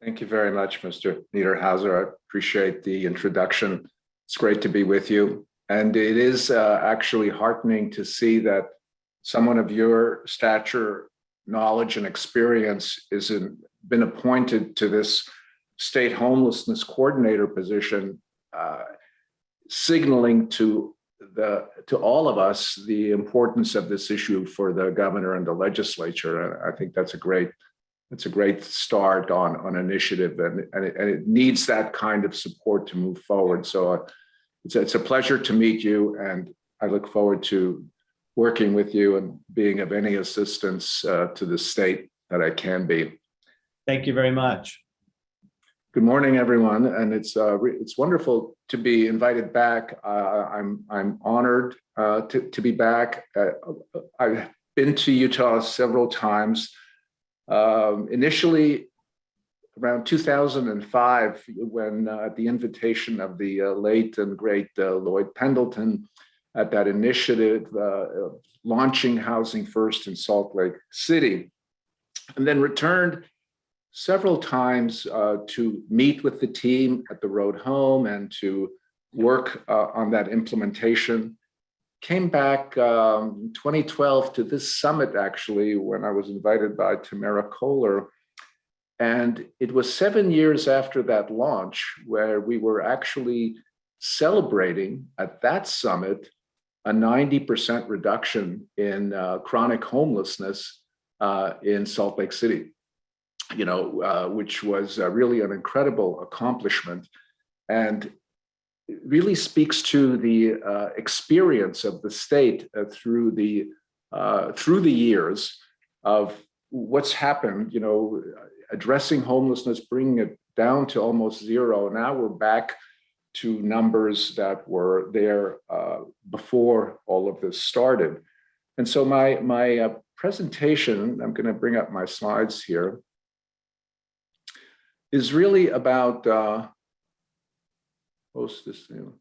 Thank you very much, Mr. Niederhauser. I appreciate the introduction. It's great to be with you. And it is actually heartening to see that someone of your stature, knowledge, and experience has been appointed to this state homelessness coordinator position, signaling to all of us the importance of this issue for the governor and the legislature. I think that's a great start on an initiative, and it needs that kind of support to move forward. So it's a pleasure to meet you, and I look forward to working with you and being of any assistance to the state that I can be. Thank you very much. Good morning, everyone, and it's wonderful to be invited back. I'm honored to be back. I've been to Utah several times. Initially, around 2005, when at the invitation of the late and great Lloyd Pendleton, at that initiative launching Housing First in Salt Lake City, and then returned several times to meet with the team at the road home and to work on that implementation. Came back 2012 to this summit, actually, when I was invited by Tamara Kohler. And it was 7 years after that launch where we were actually celebrating at that summit a 90% reduction in chronic homelessness in Salt Lake City, which was really an incredible accomplishment. And it really speaks to the experience of the state through the years of what's happened, addressing homelessness, bringing it down to almost zero. Now we're back to numbers that were there before all of this started. And so my presentation, I'm going to bring up my slides here, is really about post this thing.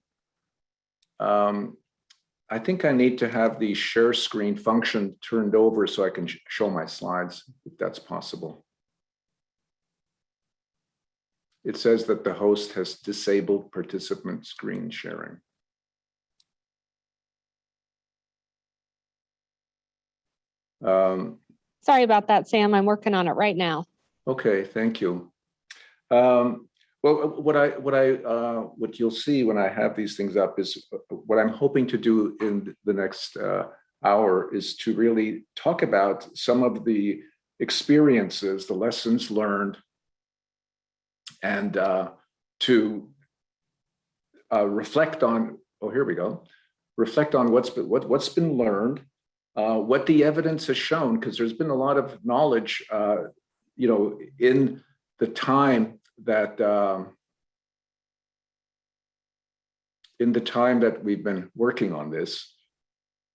I think I need to have the share screen function turned over so I can show my slides, if that's possible. It says that the host has disabled participant screen sharing. Sorry about that, Sam. I'm working on it right now. Okay, thank you. Well, what you'll see when I have these things up is what I'm hoping to do in the next hour is to really talk about some of the experiences, the lessons learned, and to reflect on. Oh, here we go. Reflect on what's been learned, what the evidence has shown, because there's been a lot of knowledge, in the time that we've been working on this,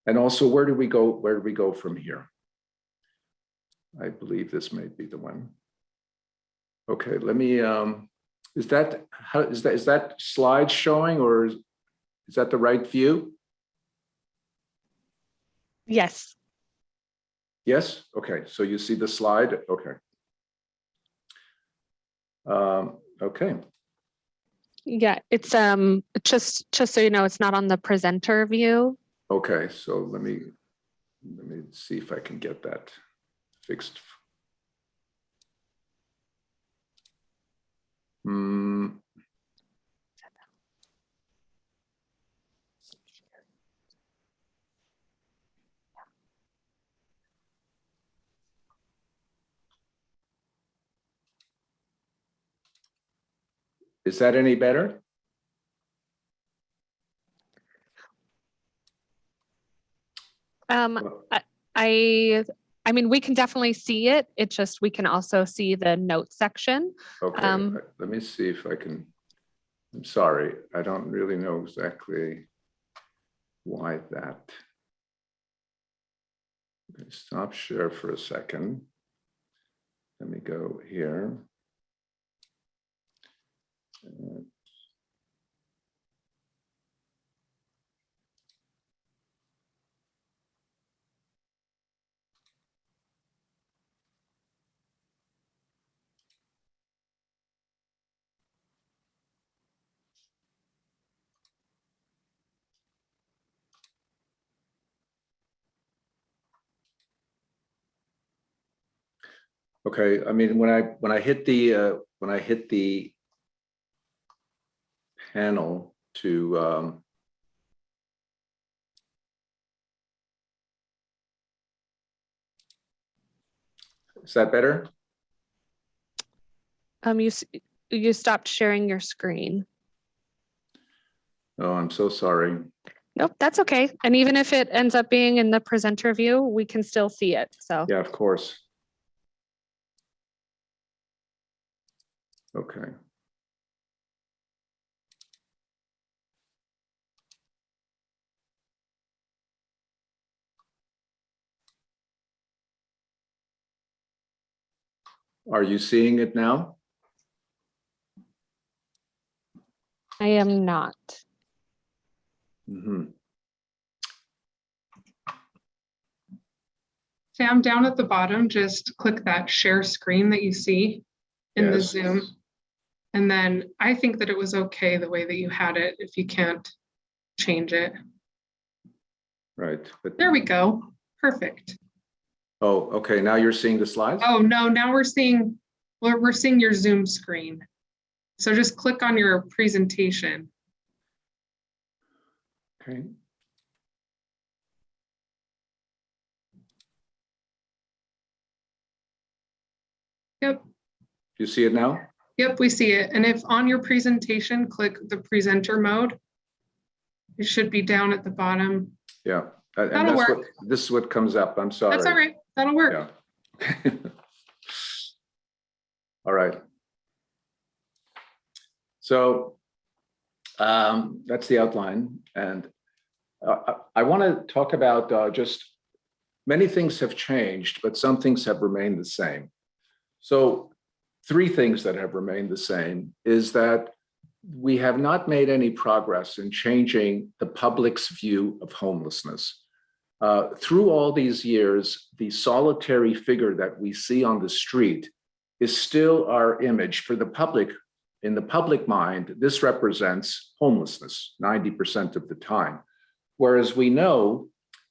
and also where do we go from here? I believe this may be the one. Okay, let me. Is that slide showing, or is that the right view? Yes. Yes. Okay. So you see the slide. Okay. Okay. Yeah, it's just so you know, it's not on the presenter view. Okay, so let me see if I can get that fixed. Is that any better? I mean, we can definitely see it. It's just we can also see the notes section. Okay, let me see if I can. I'm sorry, I don't really know exactly why that. Okay, stop share for a second. Let me go here. Okay, I mean, when I hit the panel to is that better? You stopped sharing your screen. Oh, I'm so sorry. Nope, that's okay. And even if it ends up being in the presenter view, we can still see it. So Yeah, of course. Okay. Are you seeing it now? I am not. Mm-hmm. Sam, down at the bottom, just click that share screen that you see in the Yes. Zoom. And then I think that it was okay the way that you had it if you can't change it. Right. But, There we go. Perfect. oh, okay. Now you're seeing the slides? Oh, no, now we're seeing your Zoom screen. So just click on your presentation. Okay. Yep. You see it now? Yep, we see it. And if on your presentation, click the presenter mode, it should be down at the bottom. Yeah. And That'll that's work. what this is what comes up. I'm sorry. That's all right. That'll work. Yeah. All right. So that's the outline. And I want to talk about just many things have changed, but some things have remained the same. So three things that have remained the same is that we have not made any progress in changing the public's view of homelessness. Through all these years, the solitary figure that we see on the street is still our image for the public. In the public mind, this represents homelessness 90% of the time. Whereas we know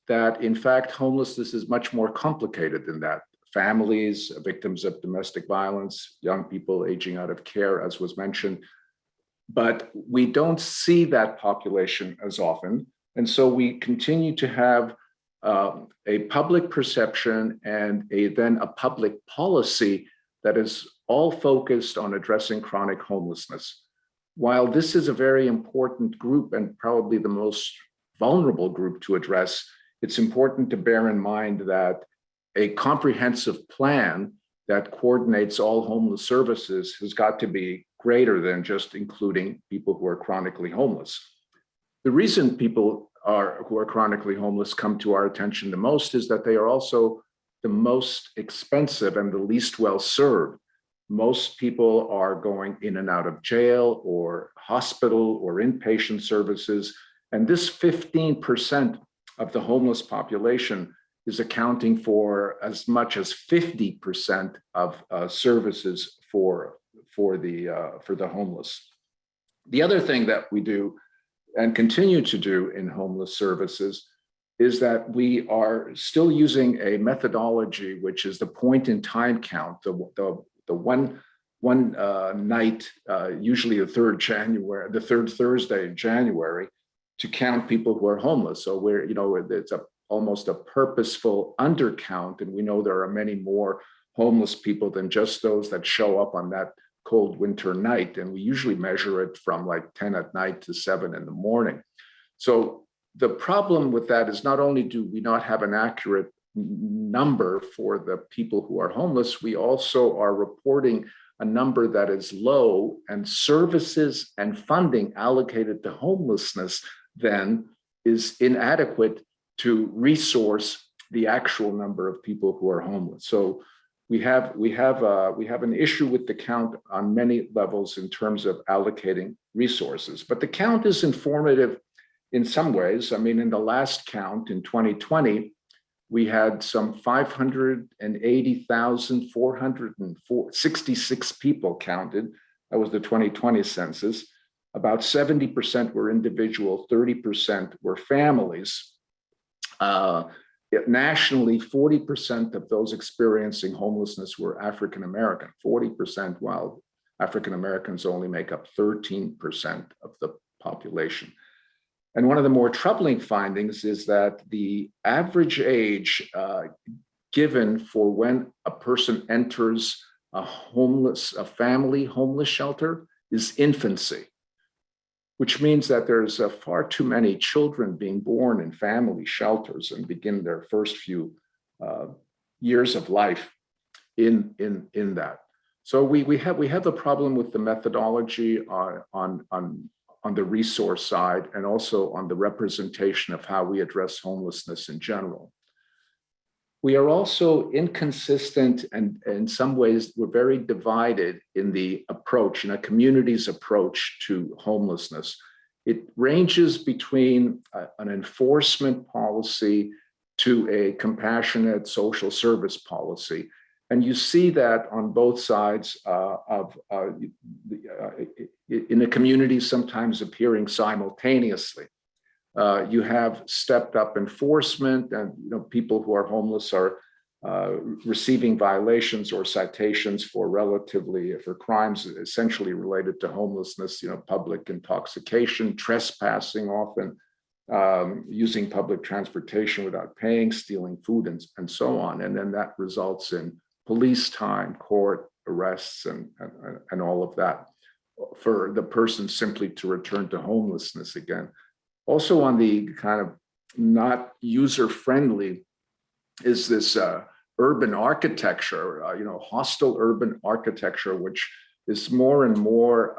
that, in fact, homelessness is much more complicated than that. Families, victims of domestic violence, young people aging out of care, as was mentioned. But we don't see that population as often. And so we continue to have a public perception and then a public policy that is all focused on addressing chronic homelessness. While this is a very important group and probably the most vulnerable group to address, it's important to bear in mind that a comprehensive plan that coordinates all homeless services has got to be greater than just including people who are chronically homeless. The reason people who are chronically homeless come to our attention the most is that they are also the most expensive and the least well served. Most people are going in and out of jail or hospital or inpatient services. And this 15% of the homeless population is accounting for as much as 50% of services for the homeless. The other thing that we do and continue to do in homeless services is that we are still using a methodology which is the point in time count, the one night, usually the third Thursday in January, to count people who are homeless. So it's almost a purposeful undercount, and we know there are many more homeless people than just those that show up on that cold winter night. And we usually measure it from like 10 at night to 7 in the morning. So the problem with that is not only do we not have an accurate number for the people who are homeless, we also are reporting a number that is low, and services and funding allocated to homelessness then is inadequate to resource the actual number of people who are homeless. So we have an issue with the count on many levels in terms of allocating resources. But the count is informative in some ways. I mean, in the last count in 2020, we had some 580,466 people counted. That was the 2020 census. About 70% were individual, 30% were families. nationally, 40% of those experiencing homelessness were African American, 40%, while African Americans only make up 13% of the population. And one of the more troubling findings is that the average age given for when a person enters a family homeless shelter is infancy, which means that there's far too many children being born in family shelters and begin their first few years of life in that. So we have a problem with the methodology on the resource side, and also on the representation of how we address homelessness in general. We are also inconsistent, and in some ways we're very divided in the approach, in a community's approach to homelessness. It ranges between an enforcement policy to a compassionate social service policy. And you see that on both sides in a community, sometimes appearing simultaneously. You have stepped up enforcement, and people who are homeless are receiving violations or citations for crimes essentially related to homelessness, public intoxication, trespassing often, using public transportation without paying, stealing food, and so on. And then that results in police time, court arrests, and all of that for the person simply to return to homelessness again. Also on the kind of not user-friendly is this urban architecture, hostile urban architecture, which is more and more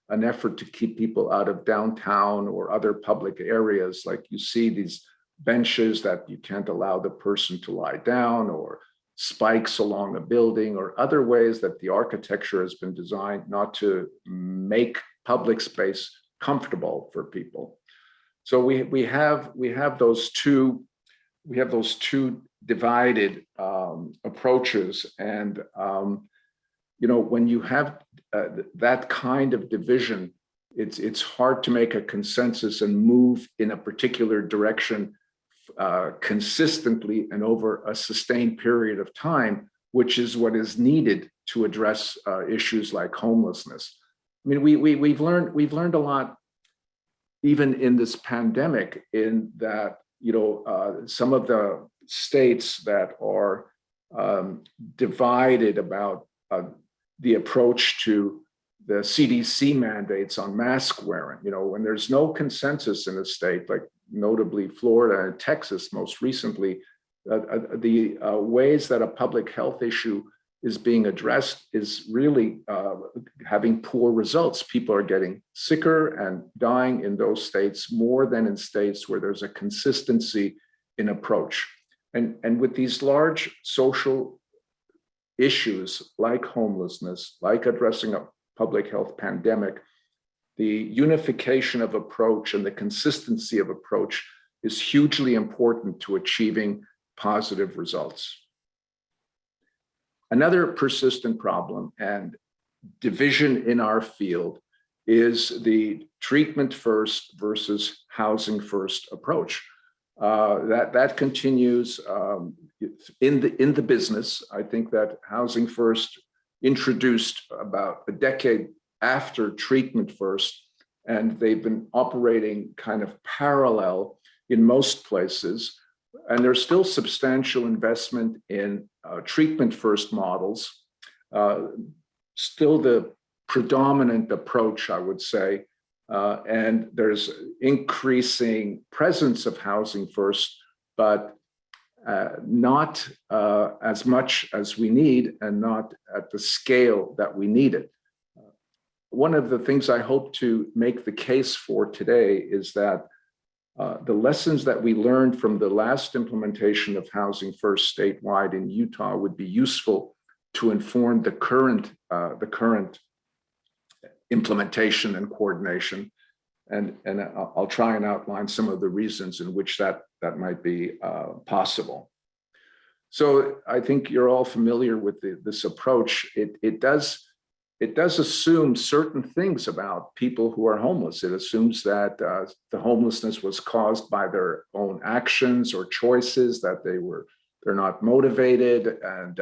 an effort to keep people out of downtown or other public areas. Like you see these benches that you can't allow the person to lie down, or spikes along a building, or other ways that the architecture has been designed not to make public space comfortable for people. So we have those two divided approaches, and when you have that kind of division, it's hard to make a consensus and move in a particular direction consistently and over a sustained period of time, which is what is needed to address issues like homelessness. I mean, we've learned a lot, even in this pandemic, in that some of the states that are divided about the approach to the CDC mandates on mask wearing. When there's no consensus in a state, like notably Florida and Texas most recently, the ways that a public health issue is being addressed is really having poor results. People are getting sicker and dying in those states more than in states where there's a consistency in approach. And with these large social issues like homelessness, like addressing a public health pandemic, the unification of approach and the consistency of approach is hugely important to achieving positive results. Another persistent problem and division in our field is the treatment first versus housing first approach. That continues in the business. I think that housing first introduced about a decade after treatment first, and they've been operating kind of parallel in most places. And there's still substantial investment in treatment first models, still the predominant approach, I would say. And there's increasing presence of housing first, but not as much as we need, and not at the scale that we need it. One of the things I hope to make the case for today is that the lessons that we learned from the last implementation of Housing First statewide in Utah would be useful to inform the current implementation and coordination. And I'll try and outline some of the reasons in which that might be possible. So I think you're all familiar with this approach. It does it does assume certain things about people who are homeless. It assumes that the homelessness was caused by their own actions or choices, that they're not motivated, and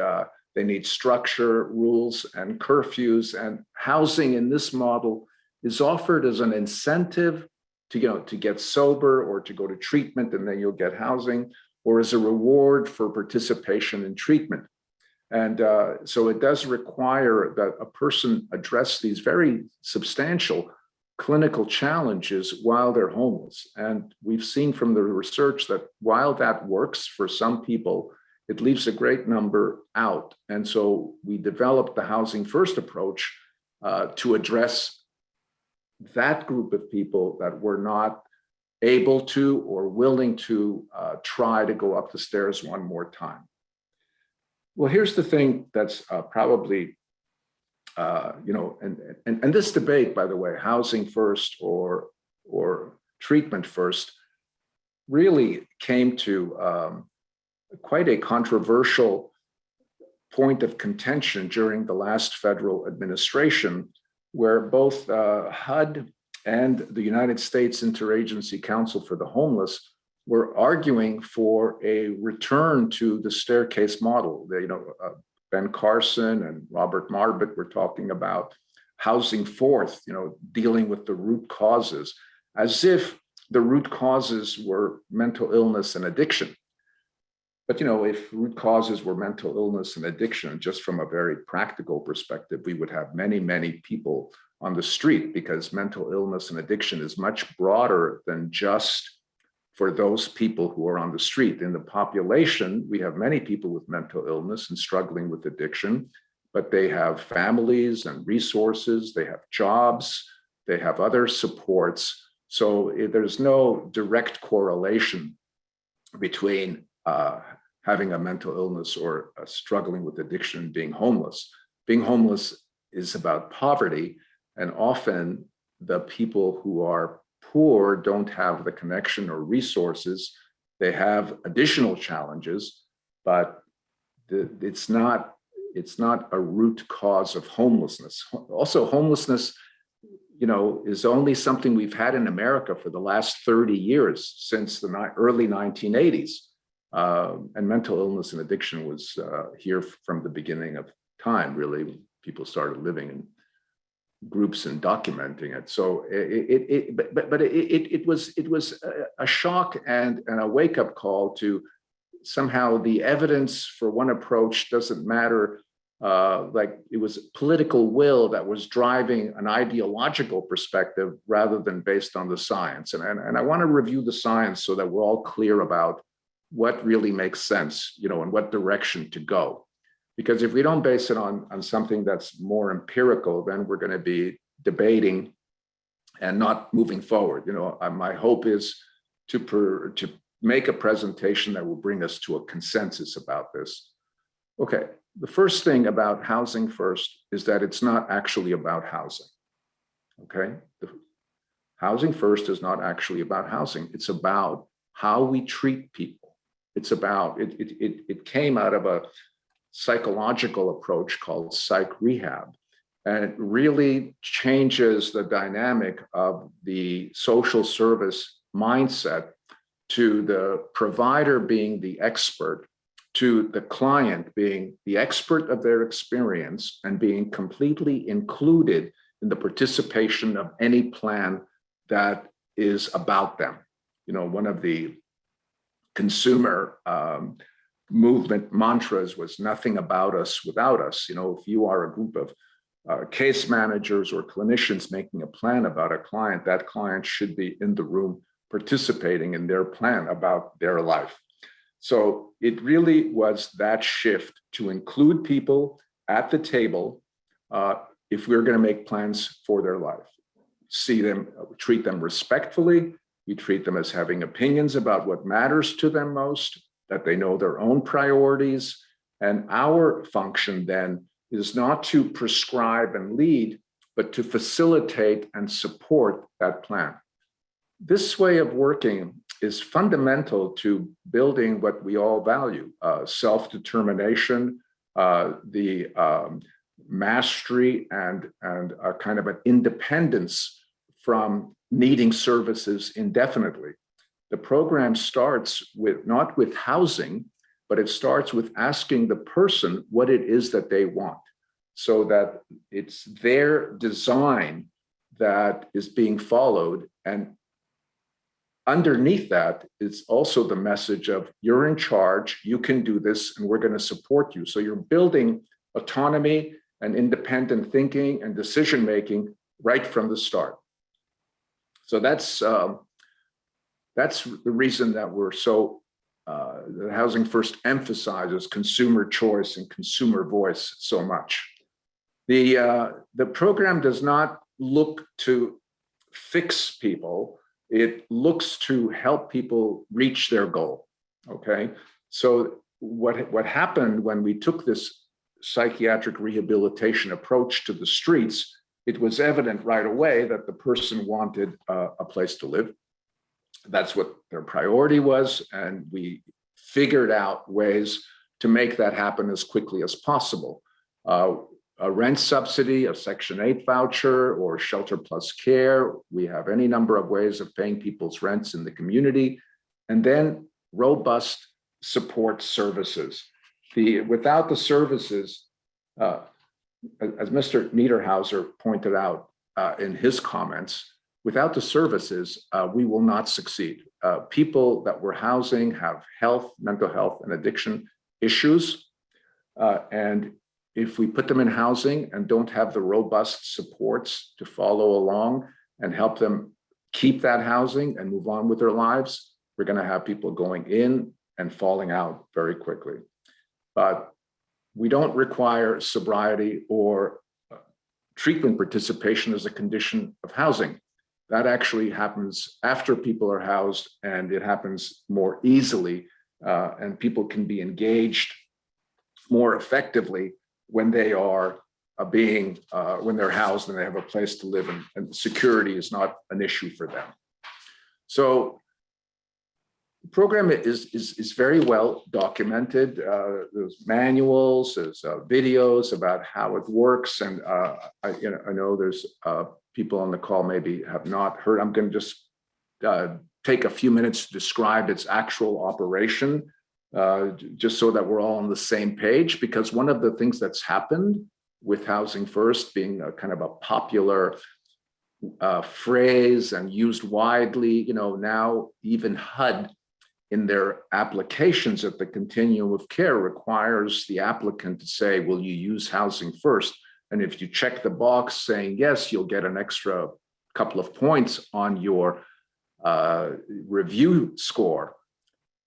they need structure, rules, and curfews. And housing in this model is offered as an incentive to get sober or to go to treatment, and then you'll get housing, or as a reward for participation in treatment. And so it does require that a person address these very substantial clinical challenges while they're homeless. And we've seen from the research that while that works for some people, it leaves a great number out. And so we developed the Housing First approach to address that group of people that were not able to or willing to try to go up the stairs one more time. Well, here's the thing that's probably, and this debate, by the way, housing first or treatment first, really came to quite a controversial point of contention during the last federal administration, where both HUD and the United States Interagency Council for the Homeless were arguing for a return to the staircase model. Ben Carson and Robert Marbut were talking about housing forth, dealing with the root causes, as if the root causes were mental illness and addiction. But if root causes were mental illness and addiction, just from a very practical perspective, we would have many, many people on the street, because mental illness and addiction is much broader than just for those people who are on the street. In the population, we have many people with mental illness and struggling with addiction, but they have families and resources, they have jobs, they have other supports. So there's no direct correlation between having a mental illness or struggling with addiction and being homeless. Being homeless is about poverty, and often the people who are poor don't have the connection or resources. They have additional challenges, but it's not a root cause of homelessness. Also, homelessness, is only something we've had in America for the last 30 years, since the early 1980s. And mental illness and addiction was here from the beginning of time, really. People started living in groups and documenting it. So it was a shock and a wake-up call to somehow the evidence for one approach doesn't matter. Like it was political will that was driving an ideological perspective rather than based on the science. And I want to review the science so that we're all clear about what really makes sense, and what direction to go. Because if we don't base it on something that's more empirical, then we're going to be debating and not moving forward. My hope is to make a presentation that will bring us to a consensus about this. Okay, the first thing about Housing First is that it's not actually about housing. Okay, Housing First is not actually about housing. It's about how we treat people. It's about, it came out of a psychological approach called psych rehab. And it really changes the dynamic of the social service mindset to the provider being the expert, to the client being the expert of their experience and being completely included in the participation of any plan that is about them. One of the consumer movement mantras was nothing about us without us. If you are a group of case managers or clinicians making a plan about a client, that client should be in the room participating in their plan about their life. So it really was that shift to include people at the table if we're going to make plans for their life. See them, treat them respectfully. We treat them as having opinions about what matters to them most, that they know their own priorities. And our function then is not to prescribe and lead, but to facilitate and support that plan. This way of working is fundamental to building what we all value, self-determination, the mastery and a kind of an independence from needing services indefinitely. The program starts with not with housing, but it starts with asking the person what it is that they want, so that it's their design that is being followed. And underneath that is also the message of you're in charge, you can do this, and we're going to support you. So you're building autonomy and independent thinking and decision making right from the start. So that's the reason that we're so the Housing First emphasizes consumer choice and consumer voice so much. The program does not look to fix people. It looks to help people reach their goal. Okay, so what happened when we took this psychiatric rehabilitation approach to the streets, it was evident right away that the person wanted a place to live. That's what their priority was, and we figured out ways to make that happen as quickly as possible. A rent subsidy, a Section 8 voucher, or shelter plus care. We have any number of ways of paying people's rents in the community, and then robust support services. Without the services, as Mr. Niederhauser pointed out in his comments, without the services, we will not succeed. People that we're housing have health, mental health, and addiction issues. And if we put them in housing and don't have the robust supports to follow along and help them keep that housing and move on with their lives, we're going to have people going in and falling out very quickly. But we don't require sobriety or treatment participation as a condition of housing. That actually happens after people are housed, and it happens more easily, and people can be engaged more effectively when they are when they're housed and they have a place to live, and security is not an issue for them. So the program is very well documented. There's manuals, there's videos about how it works, and I know there's people on the call maybe have not heard. I'm going to just take a few minutes to describe its actual operation, just so that we're all on the same page, because one of the things that's happened with Housing First being a kind of a popular phrase and used widely, now even HUD in their applications at the continuum of care requires the applicant to say, will you use Housing First? And if you check the box saying yes, you'll get an extra couple of points on your review score.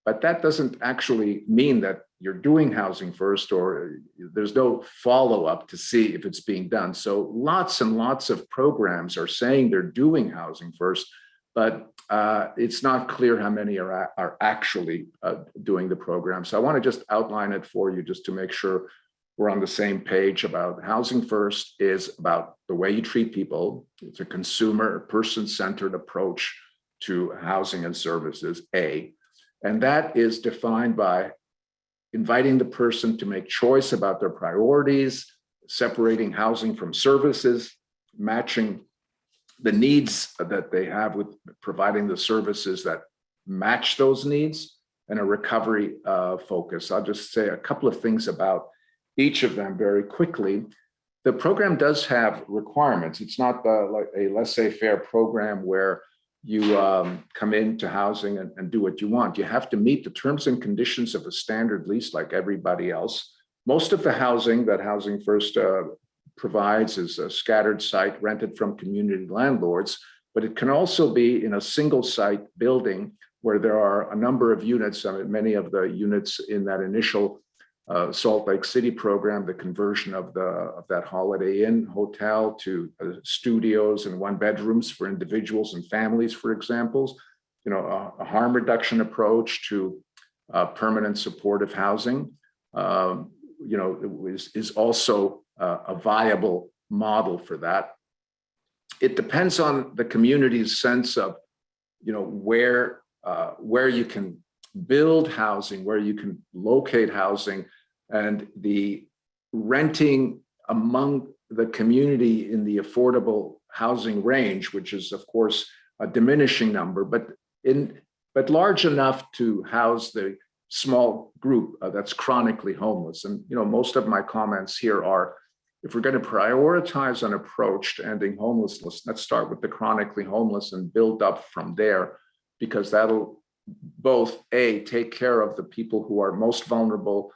But that doesn't actually mean that you're doing Housing First, or there's no follow-up to see if it's being done. So lots and lots of programs are saying they're doing Housing First, but it's not clear how many are actually doing the program. So I want to just outline it for you just to make sure we're on the same page about Housing First is about the way you treat people. It's a consumer, person-centered approach to housing and services, A. And that is defined by inviting the person to make choice about their priorities, separating housing from services, matching the needs that they have with providing the services that match those needs, and a recovery focus. I'll just say a couple of things about each of them very quickly. The program does have requirements. It's not like a laissez-faire program where you come into housing and do what you want. You have to meet the terms and conditions of a standard lease like everybody else. Most of the housing that Housing First provides is a scattered site rented from community landlords, but it can also be in a single site building where there are a number of units. I mean, many of the units in that initial Salt Lake City program, the conversion of that Holiday Inn hotel to studios and one bedrooms for individuals and families, for examples, a harm reduction approach to permanent supportive housing, is also a viable model for that. It depends on the community's sense of, where you can build housing, where you can locate housing, and the renting among the community in the affordable housing range, which is of course a diminishing number, but large enough to house the small group that's chronically homeless. And most of my comments here are, if we're going to prioritize an approach to ending homelessness, let's start with the chronically homeless and build up from there, because that'll both take care of the people who are most vulnerable,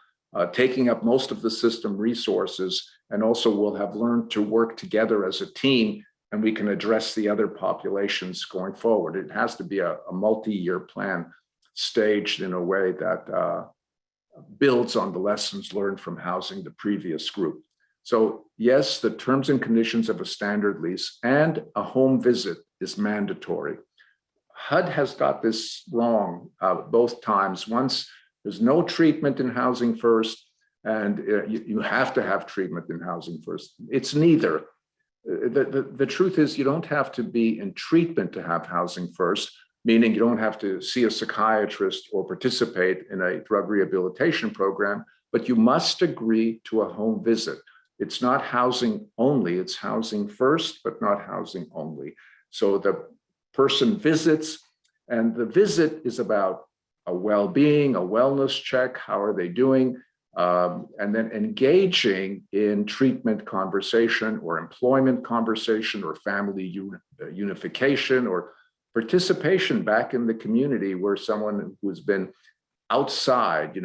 taking up most of the system resources, and also we'll have learned to work together as a team, and we can address the other populations going forward. It has to be a multi-year plan staged in a way that builds on the lessons learned from housing the previous group. So yes, the terms and conditions of a standard lease and a home visit is mandatory. HUD has got this wrong both times. Once there's no treatment in housing first, and you have to have treatment in housing first. It's neither. The truth is, you don't have to be in treatment to have housing first, meaning you don't have to see a psychiatrist or participate in a drug rehabilitation program, but you must agree to a home visit. It's not housing only, it's housing first, but not housing only. So the person visits, and the visit is about a well-being, a wellness check, how are they doing? And then engaging in treatment conversation or employment conversation or family unification or participation back in the community, where someone who's been outside,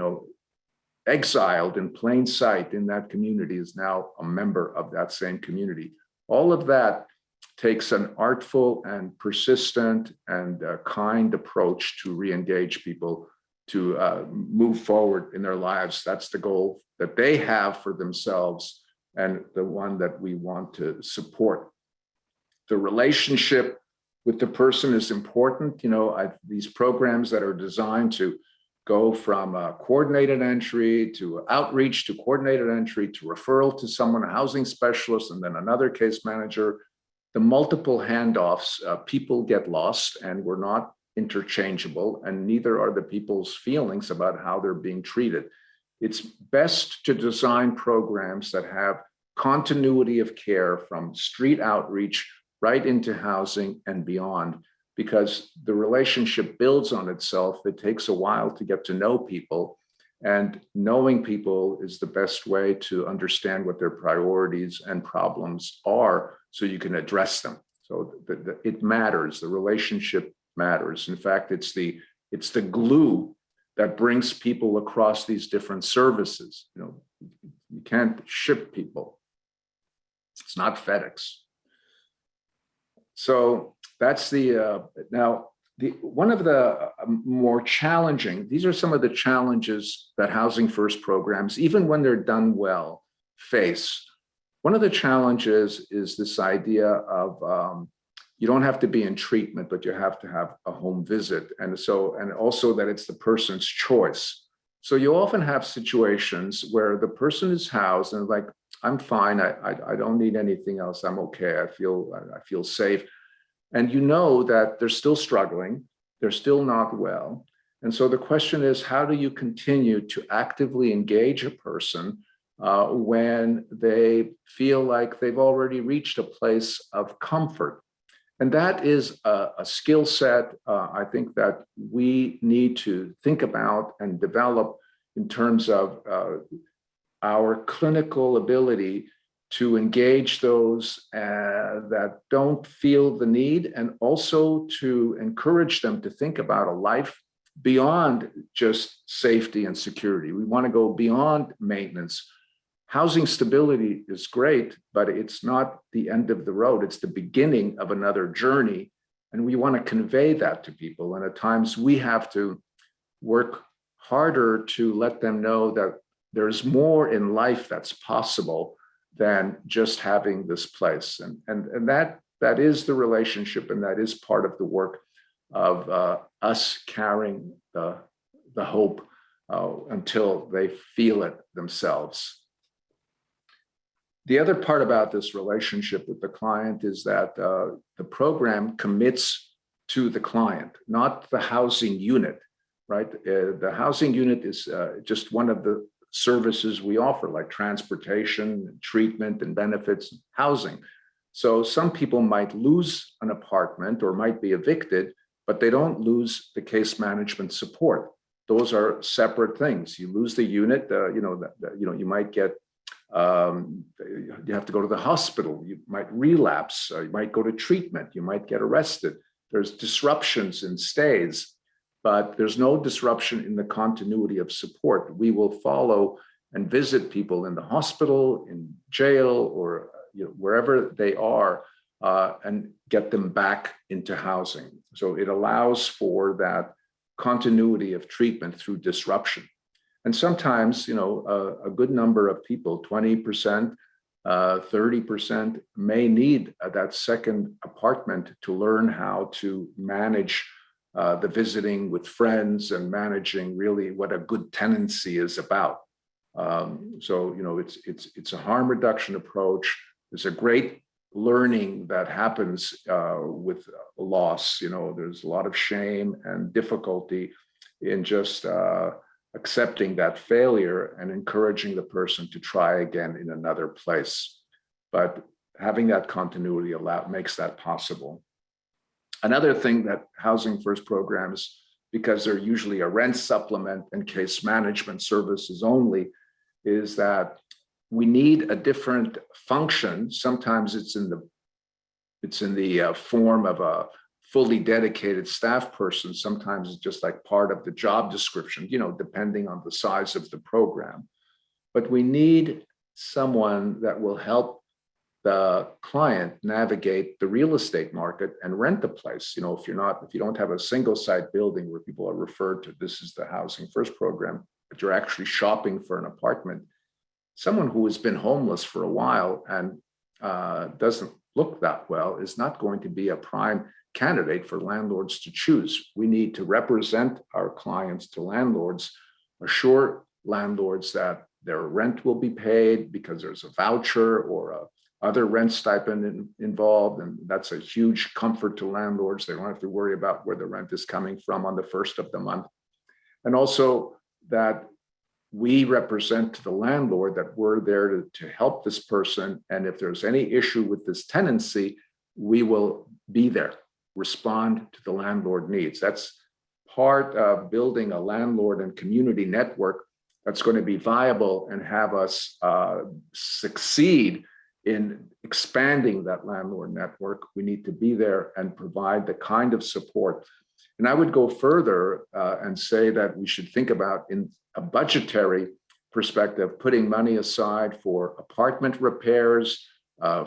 exiled in plain sight in that community is now a member of that same community. All of that takes an artful and persistent and kind approach to re-engage people to move forward in their lives. That's the goal that they have for themselves, and the one that we want to support. The relationship with the person is important. These programs that are designed to go from coordinated entry to outreach to coordinated entry to referral to someone, a housing specialist, and then another case manager. The multiple handoffs, people get lost, and we're not interchangeable, and neither are the people's feelings about how they're being treated. It's best to design programs that have continuity of care from street outreach right into housing and beyond, because the relationship builds on itself. It takes a while to get to know people, and knowing people is the best way to understand what their priorities and problems are, so you can address them. So it matters. The relationship matters. In fact, it's the glue that brings people across these different services. You can't ship people. It's not FedEx. So that's one of the more challenging. These are some of the challenges that Housing First programs, even when they're done well, face. One of the challenges is this idea of you don't have to be in treatment, but you have to have a home visit. And also that it's the person's choice. So you often have situations where the person is housed and like, I'm fine, I don't need anything else, I'm okay, I feel safe. And that they're still struggling, they're still not well. And so the question is, how do you continue to actively engage a person when they feel like they've already reached a place of comfort? And that is a skill set I think that we need to think about and develop in terms of our clinical ability to engage those that don't feel the need, and also to encourage them to think about a life beyond just safety and security. We want to go beyond maintenance. Housing stability is great, but it's not the end of the road. It's the beginning of another journey. And we want to convey that to people. And at times we have to work harder to let them know that there's more in life that's possible than just having this place. And that is the relationship, and that is part of the work of us carrying the hope until they feel it themselves. The other part about this relationship with the client is that the program commits to the client, not the housing unit, right? The housing unit is just one of the services we offer, like transportation, treatment, and benefits, housing. So some people might lose an apartment or might be evicted, but they don't lose the case management support. Those are separate things. You lose the unit, you might get, you have to go to the hospital, you might relapse, you might go to treatment, you might get arrested. There's disruptions in stays, but there's no disruption in the continuity of support. We will follow and visit people in the hospital, in jail, or wherever they are, and get them back into housing. So it allows for that continuity of treatment through disruption. And sometimes, a good number of people, 20%, 30%, may need that second apartment to learn how to manage the visiting with friends and managing really what a good tenancy is about. It's a harm reduction approach. There's a great learning that happens with loss. There's a lot of shame and difficulty in just accepting that failure and encouraging the person to try again in another place. But having that continuity makes that possible. Another thing that Housing First programs, because they're usually a rent supplement and case management services only, is that we need a different function. Sometimes it's in the form of a fully dedicated staff person. Sometimes it's just like part of the job description, depending on the size of the program. But we need someone that will help the client navigate the real estate market and rent a place. If you don't have a single site building where people are referred to, this is the Housing First program, but you're actually shopping for an apartment. Someone who has been homeless for a while and doesn't look that well is not going to be a prime candidate for landlords to choose. We need to represent our clients to landlords, assure landlords that their rent will be paid because there's a voucher or a other rent stipend involved, and that's a huge comfort to landlords. They don't have to worry about where the rent is coming from on the first of the month. And also that we represent to the landlord that we're there to help this person. And if there's any issue with this tenancy, we will be there, respond to the landlord needs. That's part of building a landlord and community network that's going to be viable and have us succeed in expanding that landlord network. We need to be there and provide the kind of support. And I would go further and say that we should think about, in a budgetary perspective, putting money aside for apartment repairs,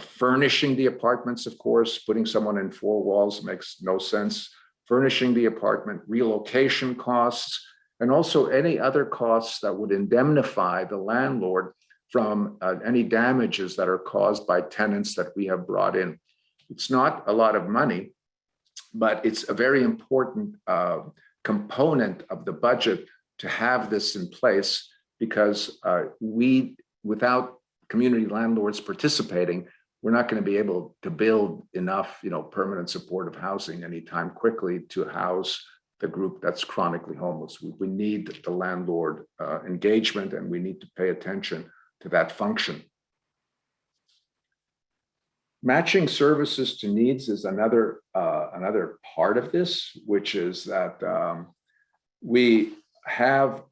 furnishing the apartments, of course. Putting someone in four walls makes no sense. Furnishing the apartment, relocation costs, and also any other costs that would indemnify the landlord from any damages that are caused by tenants that we have brought in. It's not a lot of money, but it's a very important component of the budget to have this in place, because without community landlords participating, we're not going to be able to build enough, permanent supportive housing anytime quickly to house the group that's chronically homeless. We need the landlord engagement, and we need to pay attention to that function. Matching services to needs is another part of this, which is that we have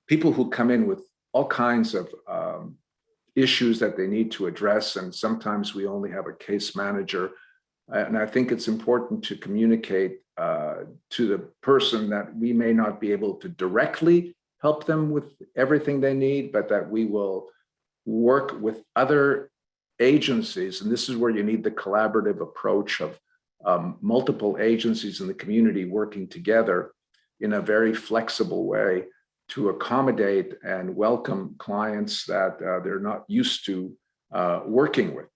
people who come in with all kinds of issues that they need to address, and sometimes we only have a case manager. And I think it's important to communicate to the person that we may not be able to directly help them with everything they need, but that we will work with other agencies. And this is where you need the collaborative approach of multiple agencies in the community working together in a very flexible way to accommodate and welcome clients that they're not used to working with,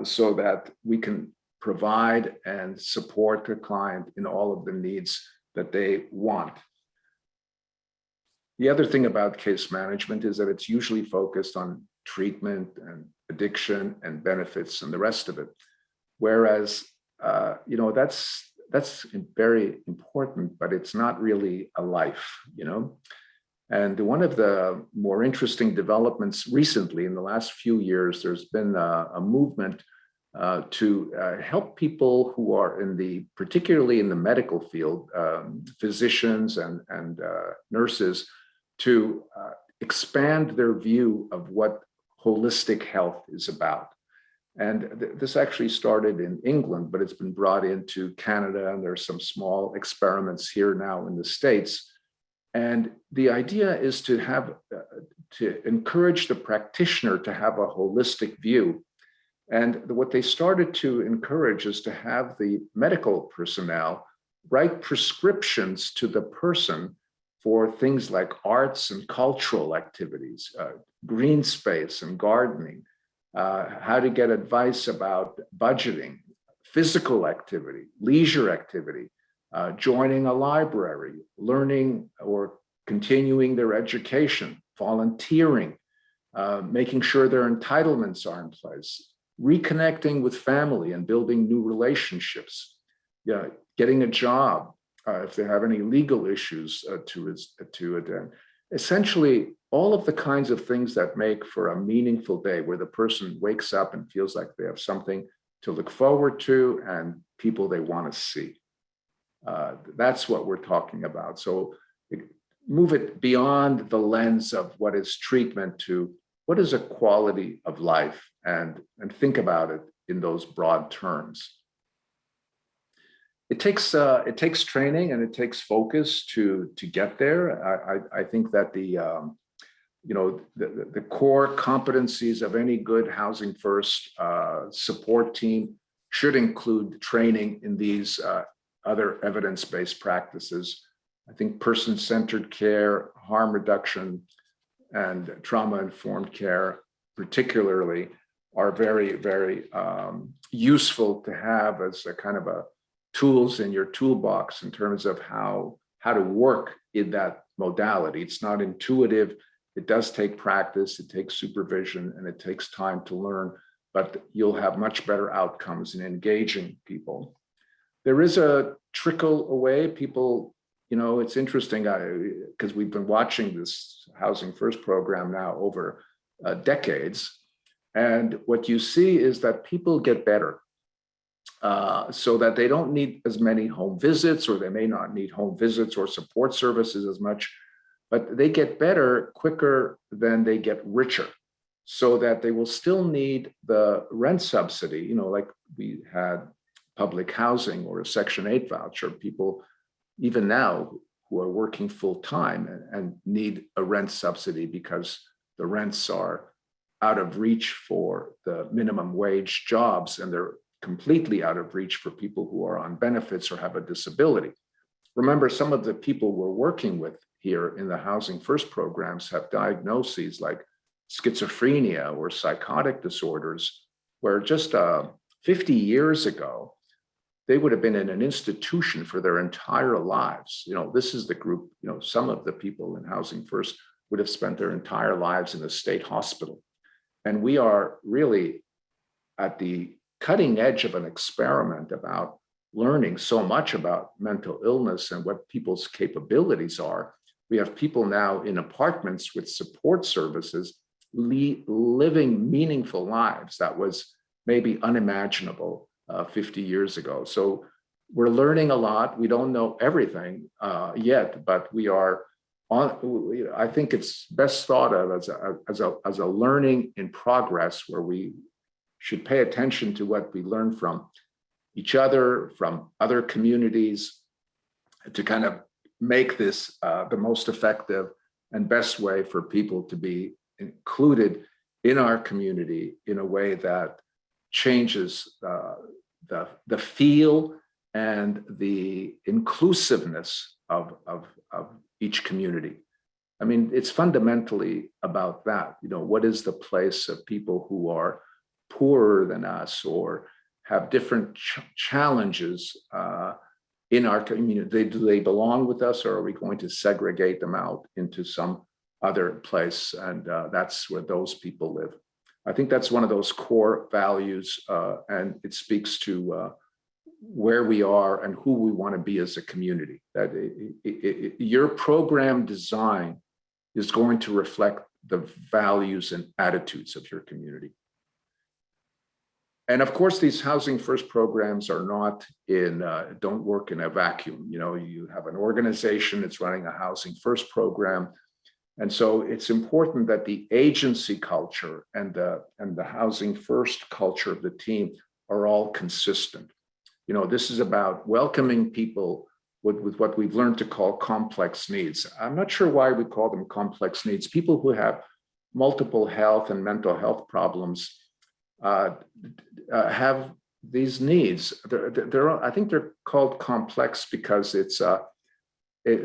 so that we can provide and support the client in all of the needs that they want. The other thing about case management is that it's usually focused on treatment and addiction and benefits and the rest of it. Whereas, that's very important, but it's not really a life, you know? And one of the more interesting developments recently in the last few years, there's been a movement to help people who are particularly in the medical field, physicians and nurses, to expand their view of what holistic health is about. And this actually started in England, but it's been brought into Canada, and there's some small experiments here now in the States. And the idea is to encourage the practitioner to have a holistic view. And what they started to encourage is to have the medical personnel write prescriptions to the person for things like arts and cultural activities, green space and gardening, how to get advice about budgeting, physical activity, leisure activity, joining a library, learning or continuing their education, volunteering, making sure their entitlements are in place, reconnecting with family and building new relationships, getting a job, if they have any legal issues to attend. Essentially, all of the kinds of things that make for a meaningful day where the person wakes up and feels like they have something to look forward to and people they want to see. That's what we're talking about. So move it beyond the lens of what is treatment to what is a quality of life, and think about it in those broad terms. It takes training and it takes focus to get there. I think that the core competencies of any good Housing First support team should include training in these other evidence-based practices. I think person-centered care, harm reduction, and trauma-informed care particularly are very, very useful to have as a kind of a tools in your toolbox in terms of how to work in that modality. It's not intuitive. It does take practice, it takes supervision, and it takes time to learn, but you'll have much better outcomes in engaging people. There is a trickle away. People, it's interesting because we've been watching this Housing First program now over decades. And what you see is that people get better so that they don't need as many home visits, or they may not need home visits or support services as much, but they get better quicker than they get richer, so that they will still need the rent subsidy, like we had public housing or a Section 8 voucher. People, even now, who are working full time and need a rent subsidy because the rents are out of reach for the minimum wage jobs, and they're completely out of reach for people who are on benefits or have a disability. Remember, some of the people we're working with here in the Housing First programs have diagnoses like schizophrenia or psychotic disorders, where just 50 years ago, they would have been in an institution for their entire lives. This is the group, some of the people in Housing First would have spent their entire lives in a state hospital. And we are really at the cutting edge of an experiment about learning so much about mental illness and what people's capabilities are. We have people now in apartments with support services living meaningful lives that was maybe unimaginable 50 years ago. So we're learning a lot. We don't know everything yet, but we are on. I think it's best thought of as a learning in progress, where we should pay attention to what we learn from each other, from other communities, to kind of make this the most effective and best way for people to be included in our community in a way that changes the feel and the inclusiveness of each community. I mean, it's fundamentally about that. What is the place of people who are poorer than us or have different challenges in our community? Do they belong with us, or are we going to segregate them out into some other place? And that's where those people live. I think that's one of those core values, and it speaks to where we are and who we want to be as a community. That your program design is going to reflect the values and attitudes of your community. And of course, these housing first programs are not don't work in a vacuum. You know, you have an organization that's running a housing first program. And so it's important that the agency culture and the housing first culture of the team are all consistent. You know, this is about welcoming people with what we've learned to call complex needs. I'm not sure why we call them complex needs. People who have multiple health and mental health problems have these needs. I think they're called complex because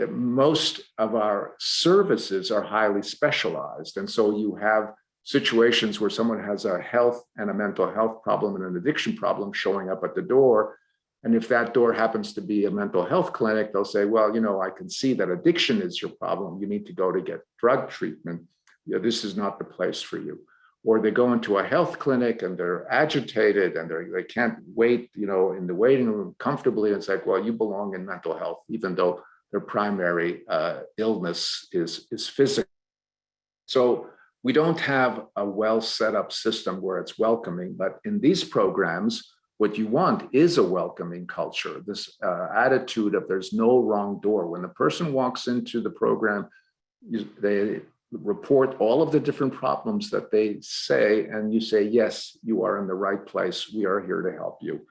most of our services are highly specialized. And so you have situations where someone has a health and a mental health problem and an addiction problem showing up at the door. And if that door happens to be a mental health clinic, they'll say, well, you know, I can see that addiction is your problem. You need to go to get drug treatment. You know, this is not the place for you. Or they go into a health clinic and they're agitated and they can't wait, you know, in the waiting room comfortably. And it's like, well, you belong in mental health, even though their primary illness is physical. So we don't have a well set up system where it's welcoming, but in these programs, what you want is a welcoming culture, this attitude of there's no wrong door. When the person walks into the program, they report all of the different problems that they say, and you say, yes, you are in the right place. We are here to help you.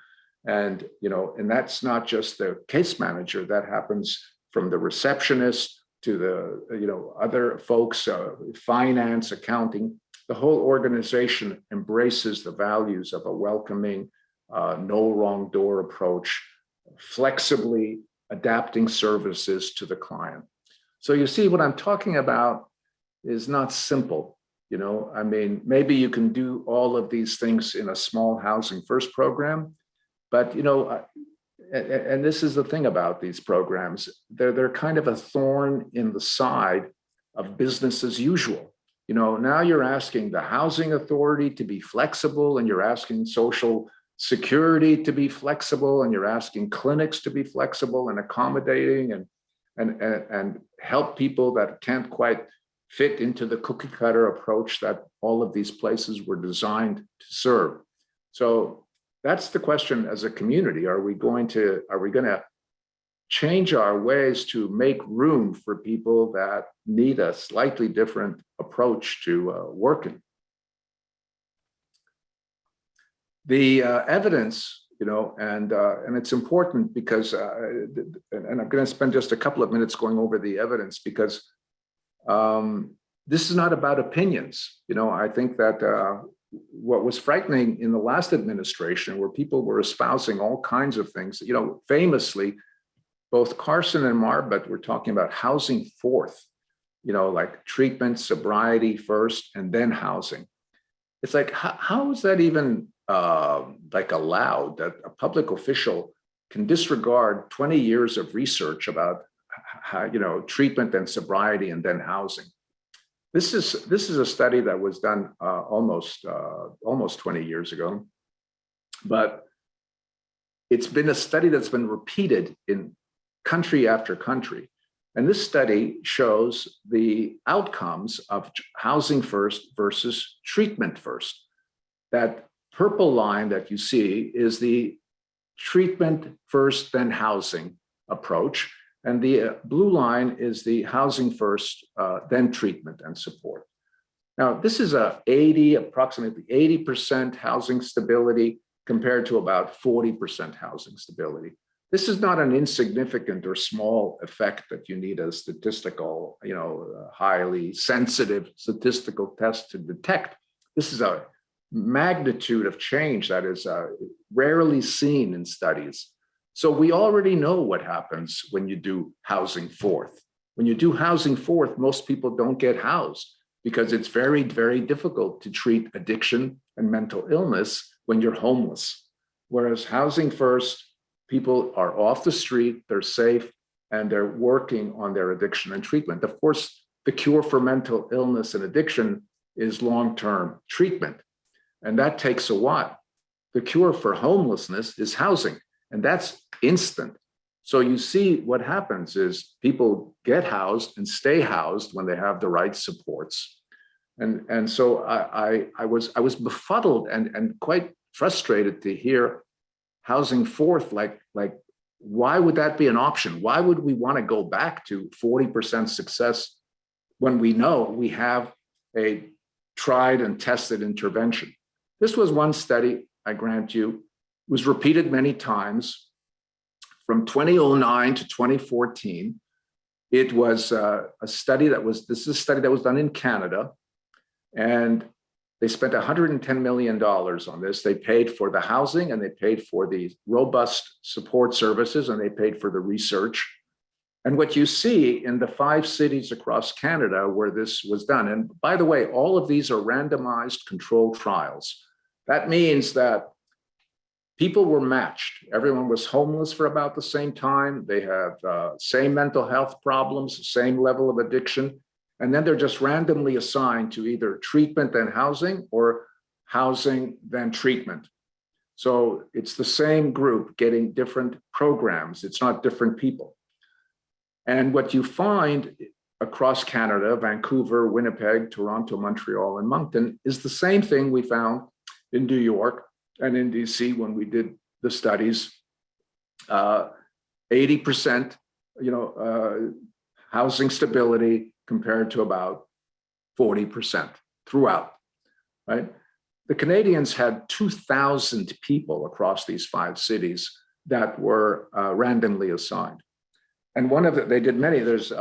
And, you know, and that's not just the case manager. That happens from the receptionist to the, you know, other folks, finance, accounting. The whole organization embraces the values of a welcoming, no wrong door approach, flexibly adapting services to the client. So you see, what I'm talking about is not simple. You know, I mean, maybe you can do all of these things in a small housing first program, but, you know, and this is the thing about these programs, they're kind of a thorn in the side of business as usual. You know, now you're asking the housing authority to be flexible, and you're asking social security to be flexible, and you're asking clinics to be flexible and accommodating and help people that can't quite fit into the cookie cutter approach that all of these places were designed to serve. So that's the question as a community. Are we going to change our ways to make room for people that need a slightly different approach to working? The evidence, you know, and it's important because, and I'm going to spend just a couple of minutes going over the evidence because this is not about opinions. You know, I think that what was frightening in the last administration, where people were espousing all kinds of things, you know, famously, both Carson and Marbut were talking about housing fourth, you know, like treatment, sobriety first, and then housing. It's like, how is that even like allowed, that a public official can disregard 20 years of research about how, you know, treatment and sobriety and then housing? This is a study that was done almost 20 years ago, but it's been a study that's been repeated in country after country. And this study shows the outcomes of housing first versus treatment first. That purple line that you see is the treatment first, then housing approach. And the blue line is the housing first, then treatment and support. Now, this is approximately 80% housing stability compared to about 40% housing stability. This is not an insignificant or small effect that you need a statistical, you know, highly sensitive statistical test to detect. This is a magnitude of change that is rarely seen in studies. So we already know what happens when you do housing fourth. When you do housing fourth, most people don't get housed because it's very, very difficult to treat addiction and mental illness when you're homeless. Whereas housing first, people are off the street, they're safe, and they're working on their addiction and treatment. Of course, the cure for mental illness and addiction is long-term treatment, and that takes a while. The cure for homelessness is housing. And that's instant. So you see what happens is people get housed and stay housed when they have the right supports. And so I was befuddled and quite frustrated to hear housing forth, like why would that be an option? Why would we want to go back to 40% success when we know we have a tried and tested intervention? This was one study, I grant you, was repeated many times from 2009 to 2014. It was a study this is a study that was done in Canada, and they spent $110 million on this. They paid for the housing, and they paid for the robust support services, and they paid for the research. And what you see in the 5 cities across Canada where this was done, and by the way, all of these are randomized controlled trials. That means that people were matched. Everyone was homeless for about the same time. They have same mental health problems, same level of addiction. And then they're just randomly assigned to either treatment and housing or housing then treatment. So it's the same group getting different programs. It's not different people. And what you find across Canada, Vancouver, Winnipeg, Toronto, Montreal, and Moncton, is the same thing we found in New York and in DC when we did the studies. 80%, housing stability compared to about 40% throughout, right? The Canadians had 2,000 people across these 5 cities that were randomly assigned. And they did many. There's,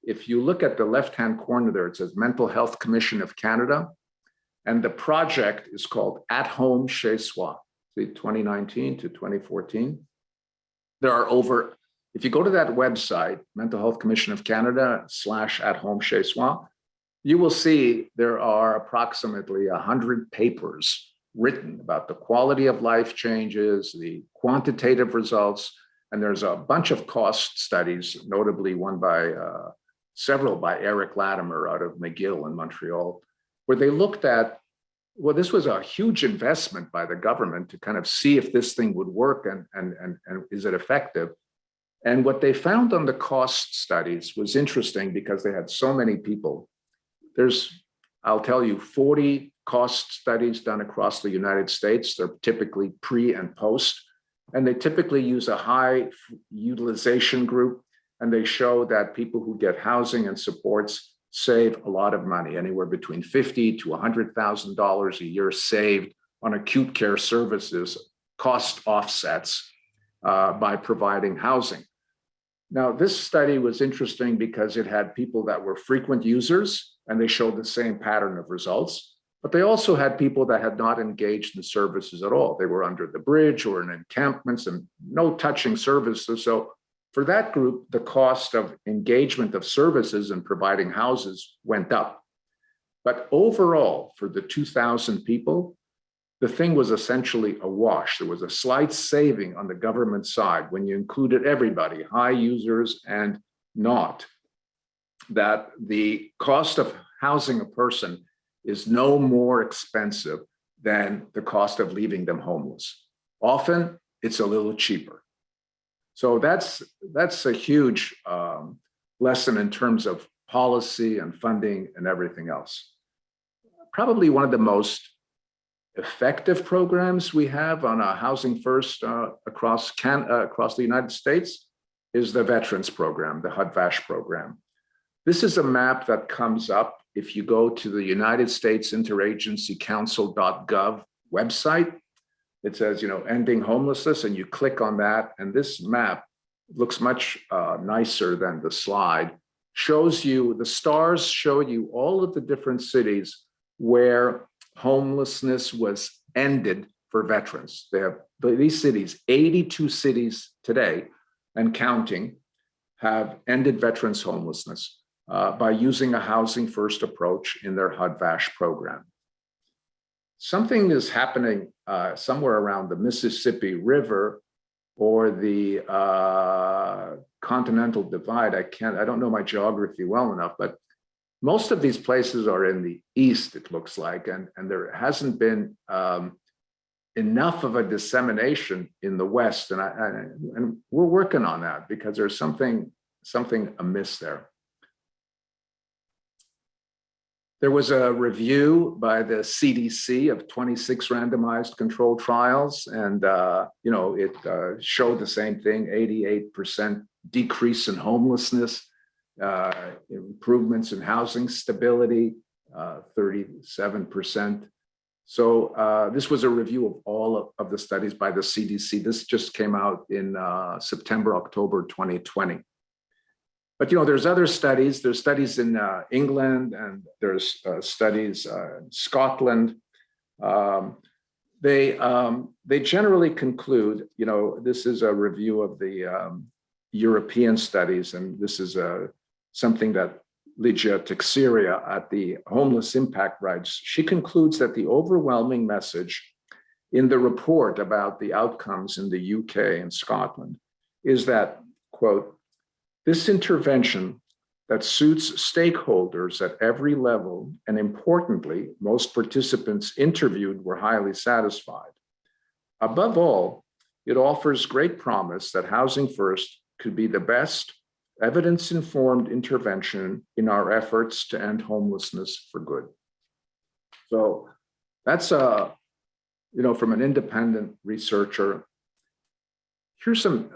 if you look at the left-hand corner there, it says Mental Health Commission of Canada. And the project is called At Home Chez Soi, 2019 to 2014. There are over, if you go to that website, Mental Health Commission of Canada /At Home Chez Soi, you will see there are approximately 100 papers written about the quality of life changes, the quantitative results, and there's a bunch of cost studies, notably one by several by Eric Latimer out of McGill in Montreal, where they looked at, well, this was a huge investment by the government to kind of see if this thing would work and is it effective. And what they found on the cost studies was interesting because they had so many people. There's, I'll tell you, 40 cost studies done across the United States. They're typically pre and post, and they typically use a high utilization group, and they show that people who get housing and supports save a lot of money, anywhere between $50,000 to $100,000 a year saved on acute care services, cost offsets by providing housing. Now, this study was interesting because it had people that were frequent users, and they showed the same pattern of results, but they also had people that had not engaged in services at all. They were under the bridge or in encampments and no touching services. So for that group, the cost of engagement of services and providing houses went up. But overall, for the 2,000 people, the thing was essentially a wash. There was a slight saving on the government side when you included everybody, high users and not, that the cost of housing a person is no more expensive than the cost of leaving them homeless. Often, it's a little cheaper. So that's a huge lesson in terms of policy and funding and everything else. Probably one of the most effective programs we have on a Housing First across the United States is the Veterans Program, the HUD-VASH program. This is a map that comes up if you go to the United States Interagencycouncil.gov website. It says, ending homelessness, and you click on that, and this map looks much nicer than the slide. Shows you, the stars show you all of the different cities where homelessness was ended for veterans. They have these cities, 82 cities today and counting, have ended veterans homelessness by using a housing first approach in their HUD-VASH program. Something is happening somewhere around the Mississippi River or the Continental Divide. I don't know my geography well enough, but most of these places are in the east, it looks like, and there hasn't been enough of a dissemination in the West, and we're working on that because there's something amiss there. There was a review by the CDC of 26 randomized controlled trials, and it showed the same thing: 88% decrease in homelessness, improvements in housing stability, 37%. So this was a review of all of the studies by the CDC. This just came out in September, October 2020. But there's other studies. There's studies in England, and there's studies in Scotland. They generally conclude, this is a review of the European studies, and this is something that Ligia Teixeira at the Homeless Impact writes. She concludes that the overwhelming message in the report about the outcomes in the UK and Scotland is that, quote, this intervention that suits stakeholders at every level, and importantly, most participants interviewed were highly satisfied. Above all, it offers great promise that Housing First could be the best evidence-informed intervention in our efforts to end homelessness for good. So that's from an independent researcher. Here's some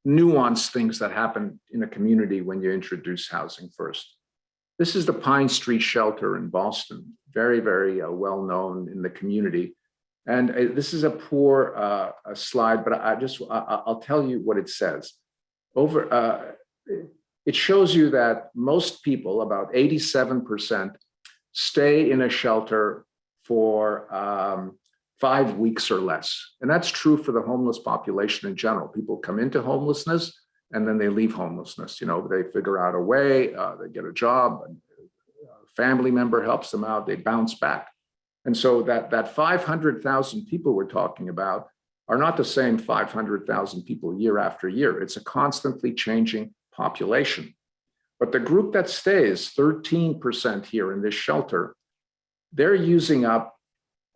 nuanced things that happen in a community when you introduce Housing First. This is the Pine Street Shelter in Boston, very, very well known in the community. And this is a poor slide, but I'll tell you what it says. It shows you that most people, about 87%, stay in a shelter for 5 weeks or less. And that's true for the homeless population in general. People come into homelessness and then they leave homelessness. They figure out a way, they get a job, a family member helps them out, they bounce back. And so that 500,000 people we're talking about are not the same 500,000 people year after year. It's a constantly changing population. But the group that stays, 13% here in this shelter, they're using up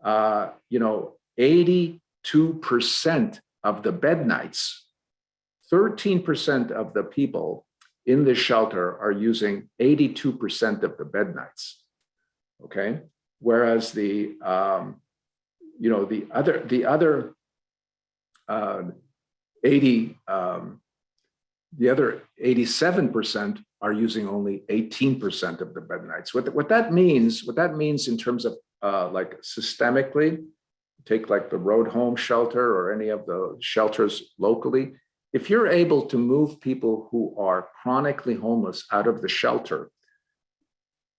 82% of the bed nights. 13% of the people in this shelter are using 82% of the bed nights. Okay, whereas the other 87% are using only 18% of the bed nights. What that means in terms of like systemically, take like the Road Home shelter or any of the shelters locally, if you're able to move people who are chronically homeless out of the shelter,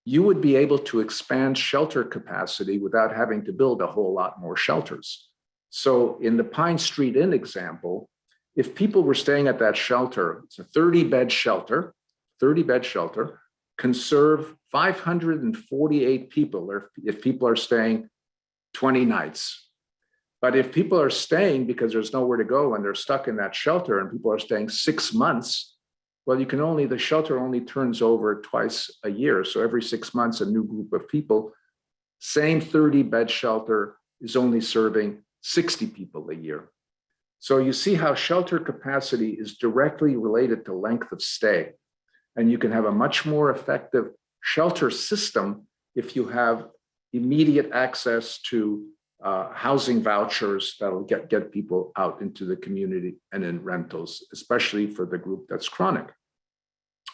you would be able to expand shelter capacity without having to build a whole lot more shelters. So in the Pine Street Inn example, if people were staying at that shelter, it's a 30-bed shelter, can serve 548 people if people are staying 20 nights. But if people are staying because there's nowhere to go and they're stuck in that shelter and people are staying 6 months, well, the shelter only turns over twice a year. So every 6 months, a new group of people, same 30-bed shelter is only serving 60 people a year. So you see how shelter capacity is directly related to length of stay. And you can have a much more effective shelter system if you have immediate access to housing vouchers that'll get people out into the community and in rentals, especially for the group that's chronic.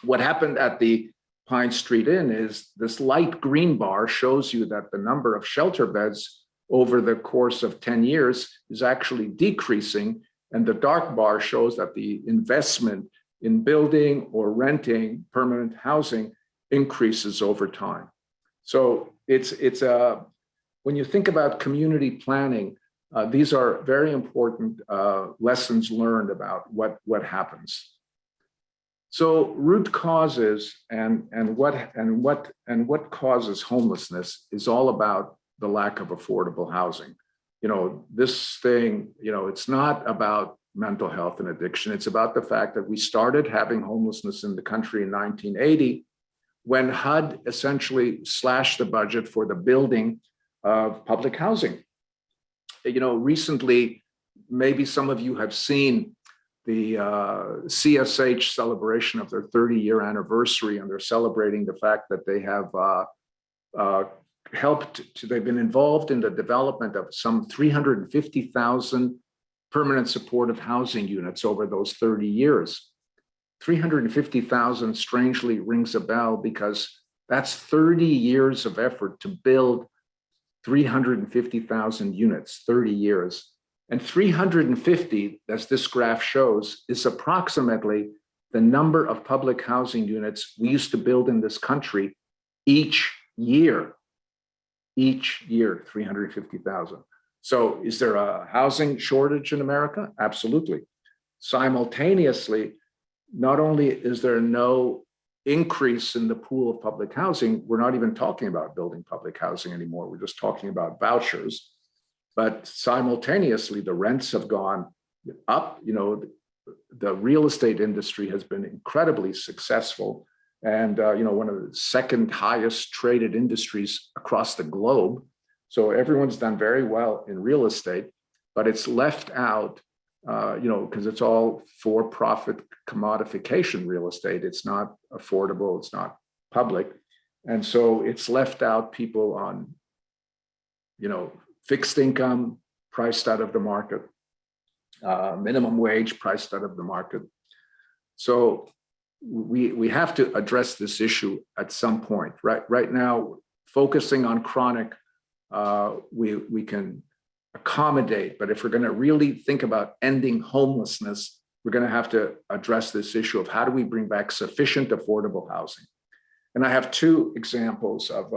What happened at the Pine Street Inn is this light green bar shows you that the number of shelter beds over the course of 10 years is actually decreasing. And the dark bar shows that the investment in building or renting permanent housing increases over time. So when you think about community planning, these are very important lessons learned about what happens. So root causes and what causes homelessness is all about the lack of affordable housing. This thing, it's not about mental health and addiction. It's about the fact that we started having homelessness in the country in 1980 when HUD essentially slashed the budget for the building of public housing. recently, maybe some of you have seen the CSH celebration of their 30-year anniversary, and they're celebrating the fact that they have they've been involved in the development of some 350,000 permanent supportive housing units over those 30 years. 350,000 strangely rings a bell because that's 30 years of effort to build 350,000 units, 30 years. And 350, as this graph shows, is approximately the number of public housing units we used to build in this country each year. Each year, 350,000. So is there a housing shortage in America? Absolutely. Simultaneously, not only is there no increase in the pool of public housing, we're not even talking about building public housing anymore. We're just talking about vouchers. But simultaneously, the rents have gone up. The real estate industry has been incredibly successful, and one of the second highest traded industries across the globe. So everyone's done very well in real estate, but it's left out, because it's all for-profit commodification real estate. It's not affordable. It's not public, and so it's left out people on, fixed income priced out of the market, minimum wage priced out of the market. So we have to address this issue at some point. Right now, focusing on chronic, we can accommodate, but if we're going to really think about ending homelessness, we're going to have to address this issue of how do we bring back sufficient affordable housing. And I have two examples of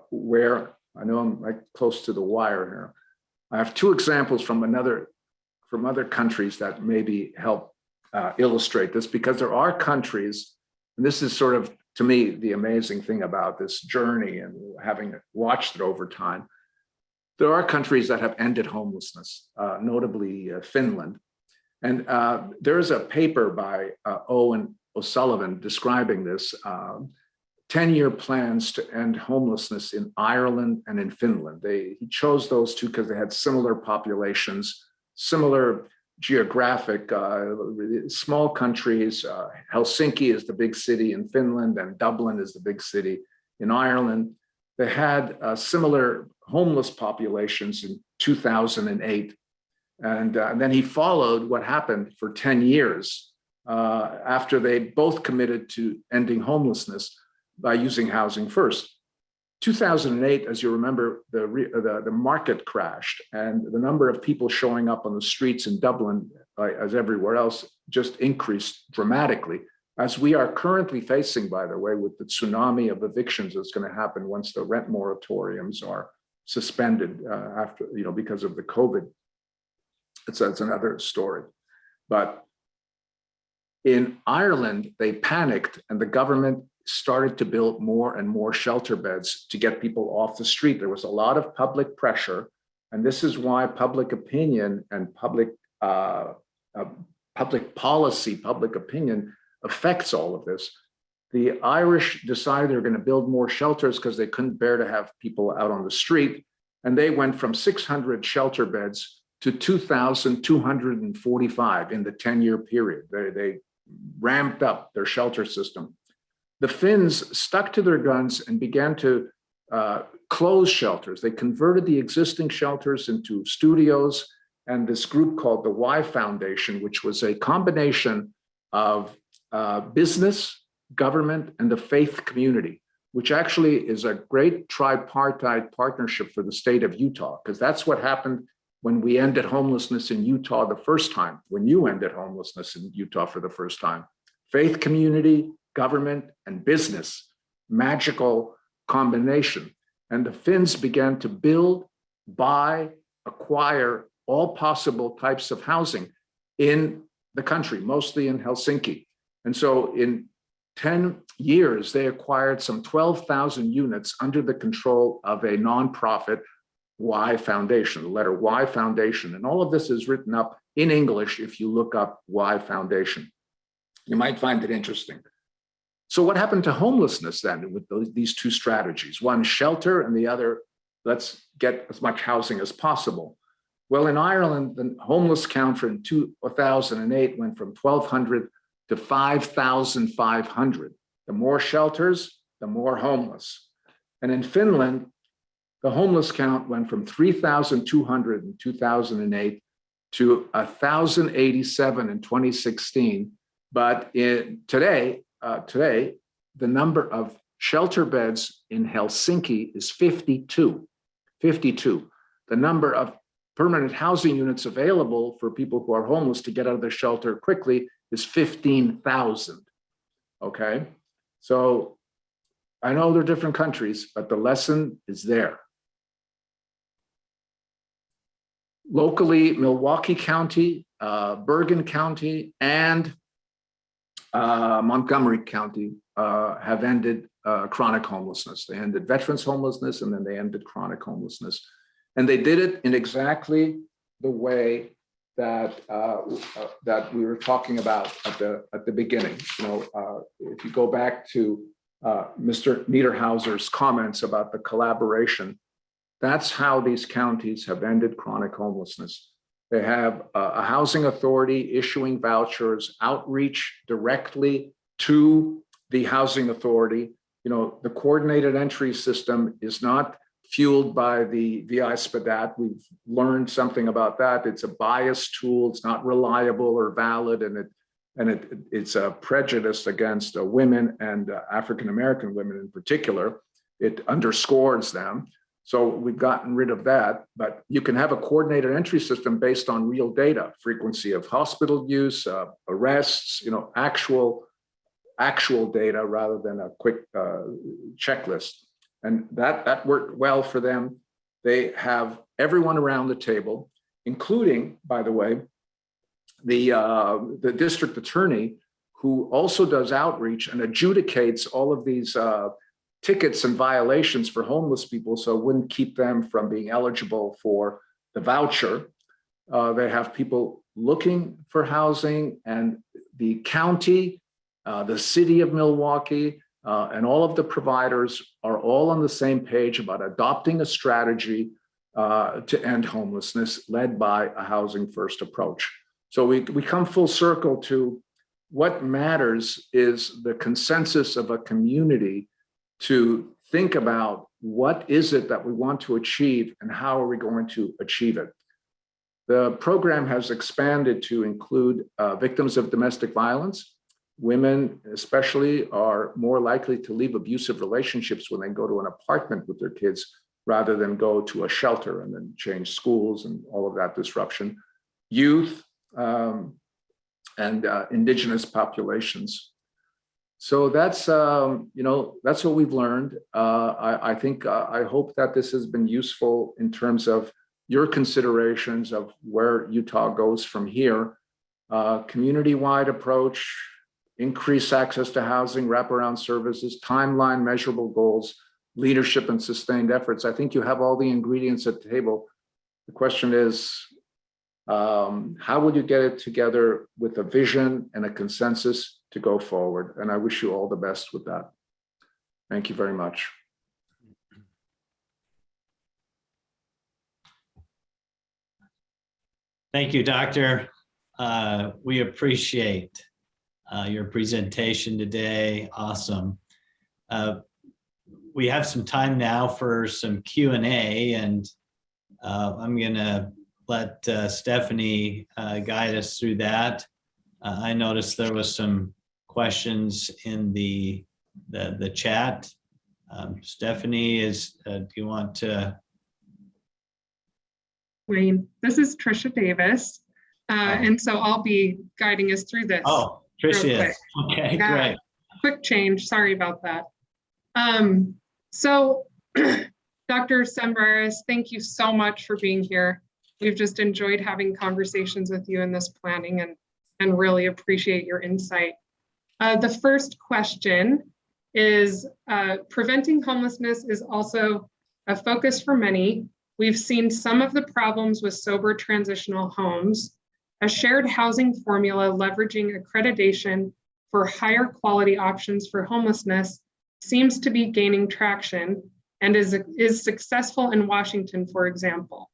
where, I know I'm close to the wire here. I have two examples from other countries that maybe help illustrate this, because there are countries, and this is sort of, to me, the amazing thing about this journey and having watched it over time. There are countries that have ended homelessness, notably Finland. And there's a paper by Owen O'Sullivan describing this, 10-year plans to end homelessness in Ireland and in Finland. He chose those two because they had similar populations, similar geographic, small countries. Helsinki is the big city in Finland, and Dublin is the big city in Ireland. They had similar homeless populations in 2008. And then he followed what happened for 10 years after they both committed to ending homelessness by using housing first. 2008, as you remember, the market crashed, and the number of people showing up on the streets in Dublin, as everywhere else, just increased dramatically, as we are currently facing, by the way, with the tsunami of evictions that's going to happen once the rent moratoriums are suspended after, because of the COVID. It's another story. But in Ireland, they panicked, and the government started to build more and more shelter beds to get people off the street. There was a lot of public pressure, and this is why public opinion and public policy, public opinion affects all of this. The Irish decided they're going to build more shelters because they couldn't bear to have people out on the street, and they went from 600 shelter beds to 2,245 in the 10-year period. They ramped up their shelter system. The Finns stuck to their guns and began to close shelters. They converted the existing shelters into studios, and this group called the Y Foundation, which was a combination of business, government, and the faith community, which actually is a great tripartite partnership for the state of Utah, because that's what happened when we ended homelessness in Utah the first time, when you ended homelessness in Utah for the first time. Faith community, government, and business, magical combination. And the Finns began to build, buy, acquire all possible types of housing in the country, mostly in Helsinki. And so in 10 years, they acquired some 12,000 units under the control of a nonprofit Y Foundation, the letter Y Foundation. And all of this is written up in English if you look up Y Foundation. You might find it interesting. So what happened to homelessness then with these two strategies? One, shelter, and the other, let's get as much housing as possible. Well, in Ireland, the homeless count in 2008 went from 1,200 to 5,500. The more shelters, the more homeless. And in Finland, the homeless count went from 3,200 in 2008 to 1,087 in 2016. But today, the number of shelter beds in Helsinki is 52. 52. The number of permanent housing units available for people who are homeless to get out of the shelter quickly is 15,000. Okay, so I know they're different countries, but the lesson is there. Locally, Milwaukee County, Bergen County, and Montgomery County have ended chronic homelessness. They ended veterans homelessness, and then they ended chronic homelessness. And they did it in exactly the way that that we were talking about at the beginning. You know, if you go back to Mr. Niederhauser's comments about the collaboration, that's how these counties have ended chronic homelessness. They have a housing authority issuing vouchers, outreach directly to the housing authority. You know, the coordinated entry system is not fueled by the VI SPDAT. We've learned something about that. It's a biased tool. It's not reliable or valid, and it's a prejudice against women and African-American women in particular. It underscores them. So we've gotten rid of that, but you can have a coordinated entry system based on real data, frequency of hospital use, arrests, you know, actual data rather than a quick checklist. And that worked well for them. They have everyone around the table, including, by the way, the district attorney, who also does outreach and adjudicates all of these tickets and violations for homeless people, so it wouldn't keep them from being eligible for the voucher. They have people looking for housing, and the county, the city of Milwaukee, and all of the providers are all on the same page about adopting a strategy to end homelessness led by a housing first approach. So we come full circle to what matters is the consensus of a community to think about what is it that we want to achieve and how are we going to achieve it. The program has expanded to include victims of domestic violence. Women especially are more likely to leave abusive relationships when they go to an apartment with their kids rather than go to a shelter and then change schools and all of that disruption. Youth and indigenous populations. So that's, you know, that's what we've learned. I think, I hope that this has been useful in terms of your considerations of where Utah goes from here. Community-wide approach, increased access to housing, wraparound services, timeline, measurable goals, leadership and sustained efforts. I think you have all the ingredients at the table. The question is, how will you get it together with a vision and a consensus to go forward? And I wish you all the best with that. Thank you very much. Thank you, Doctor. We appreciate your presentation today. Awesome. We have some time now for some Q&A, and I'm going to let Stephanie guide us through that. I noticed there was some questions in the chat. Stephanie, do you want to? Wayne, this is Trisha Davis. And so I'll be guiding us through this. Oh, Trisha is. Okay, yeah, great. Quick change, sorry about that. So Dr. Sembraris, thank you so much for being here. We've just enjoyed having conversations with you in this planning and really appreciate your insight. The first question is, preventing homelessness is also a focus for many. We've seen some of the problems with sober transitional homes. A shared housing formula leveraging accreditation for higher quality options for homelessness seems to be gaining traction and is successful in Washington, for example.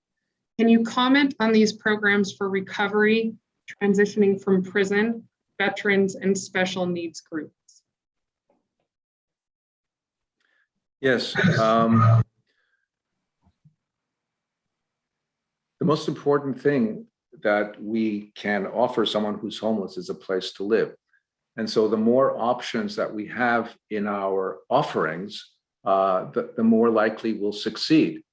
Can you comment on these programs for recovery, transitioning from prison, veterans, and special needs groups? Yes. The most important thing that we can offer someone who's homeless is a place to live. And so the more options that we have in our offerings, the more likely we'll succeed.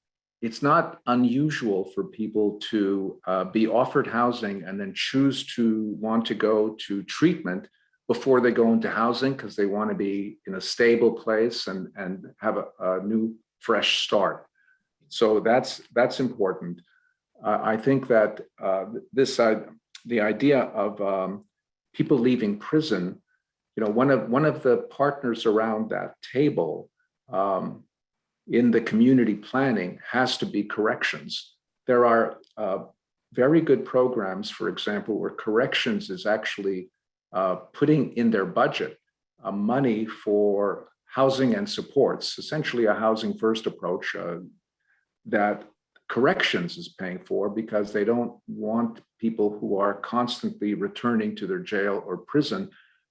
It's not unusual for people to be offered housing and then choose to want to go to treatment before they go into housing because they want to be in a stable place and have a new, fresh start. So that's important. I think that the idea of people leaving prison, one of the partners around that table in the community planning has to be corrections. There are very good programs, for example, where corrections is actually putting in their budget money for housing and supports, essentially a housing first approach that corrections is paying for because they don't want people who are constantly returning to their jail or prison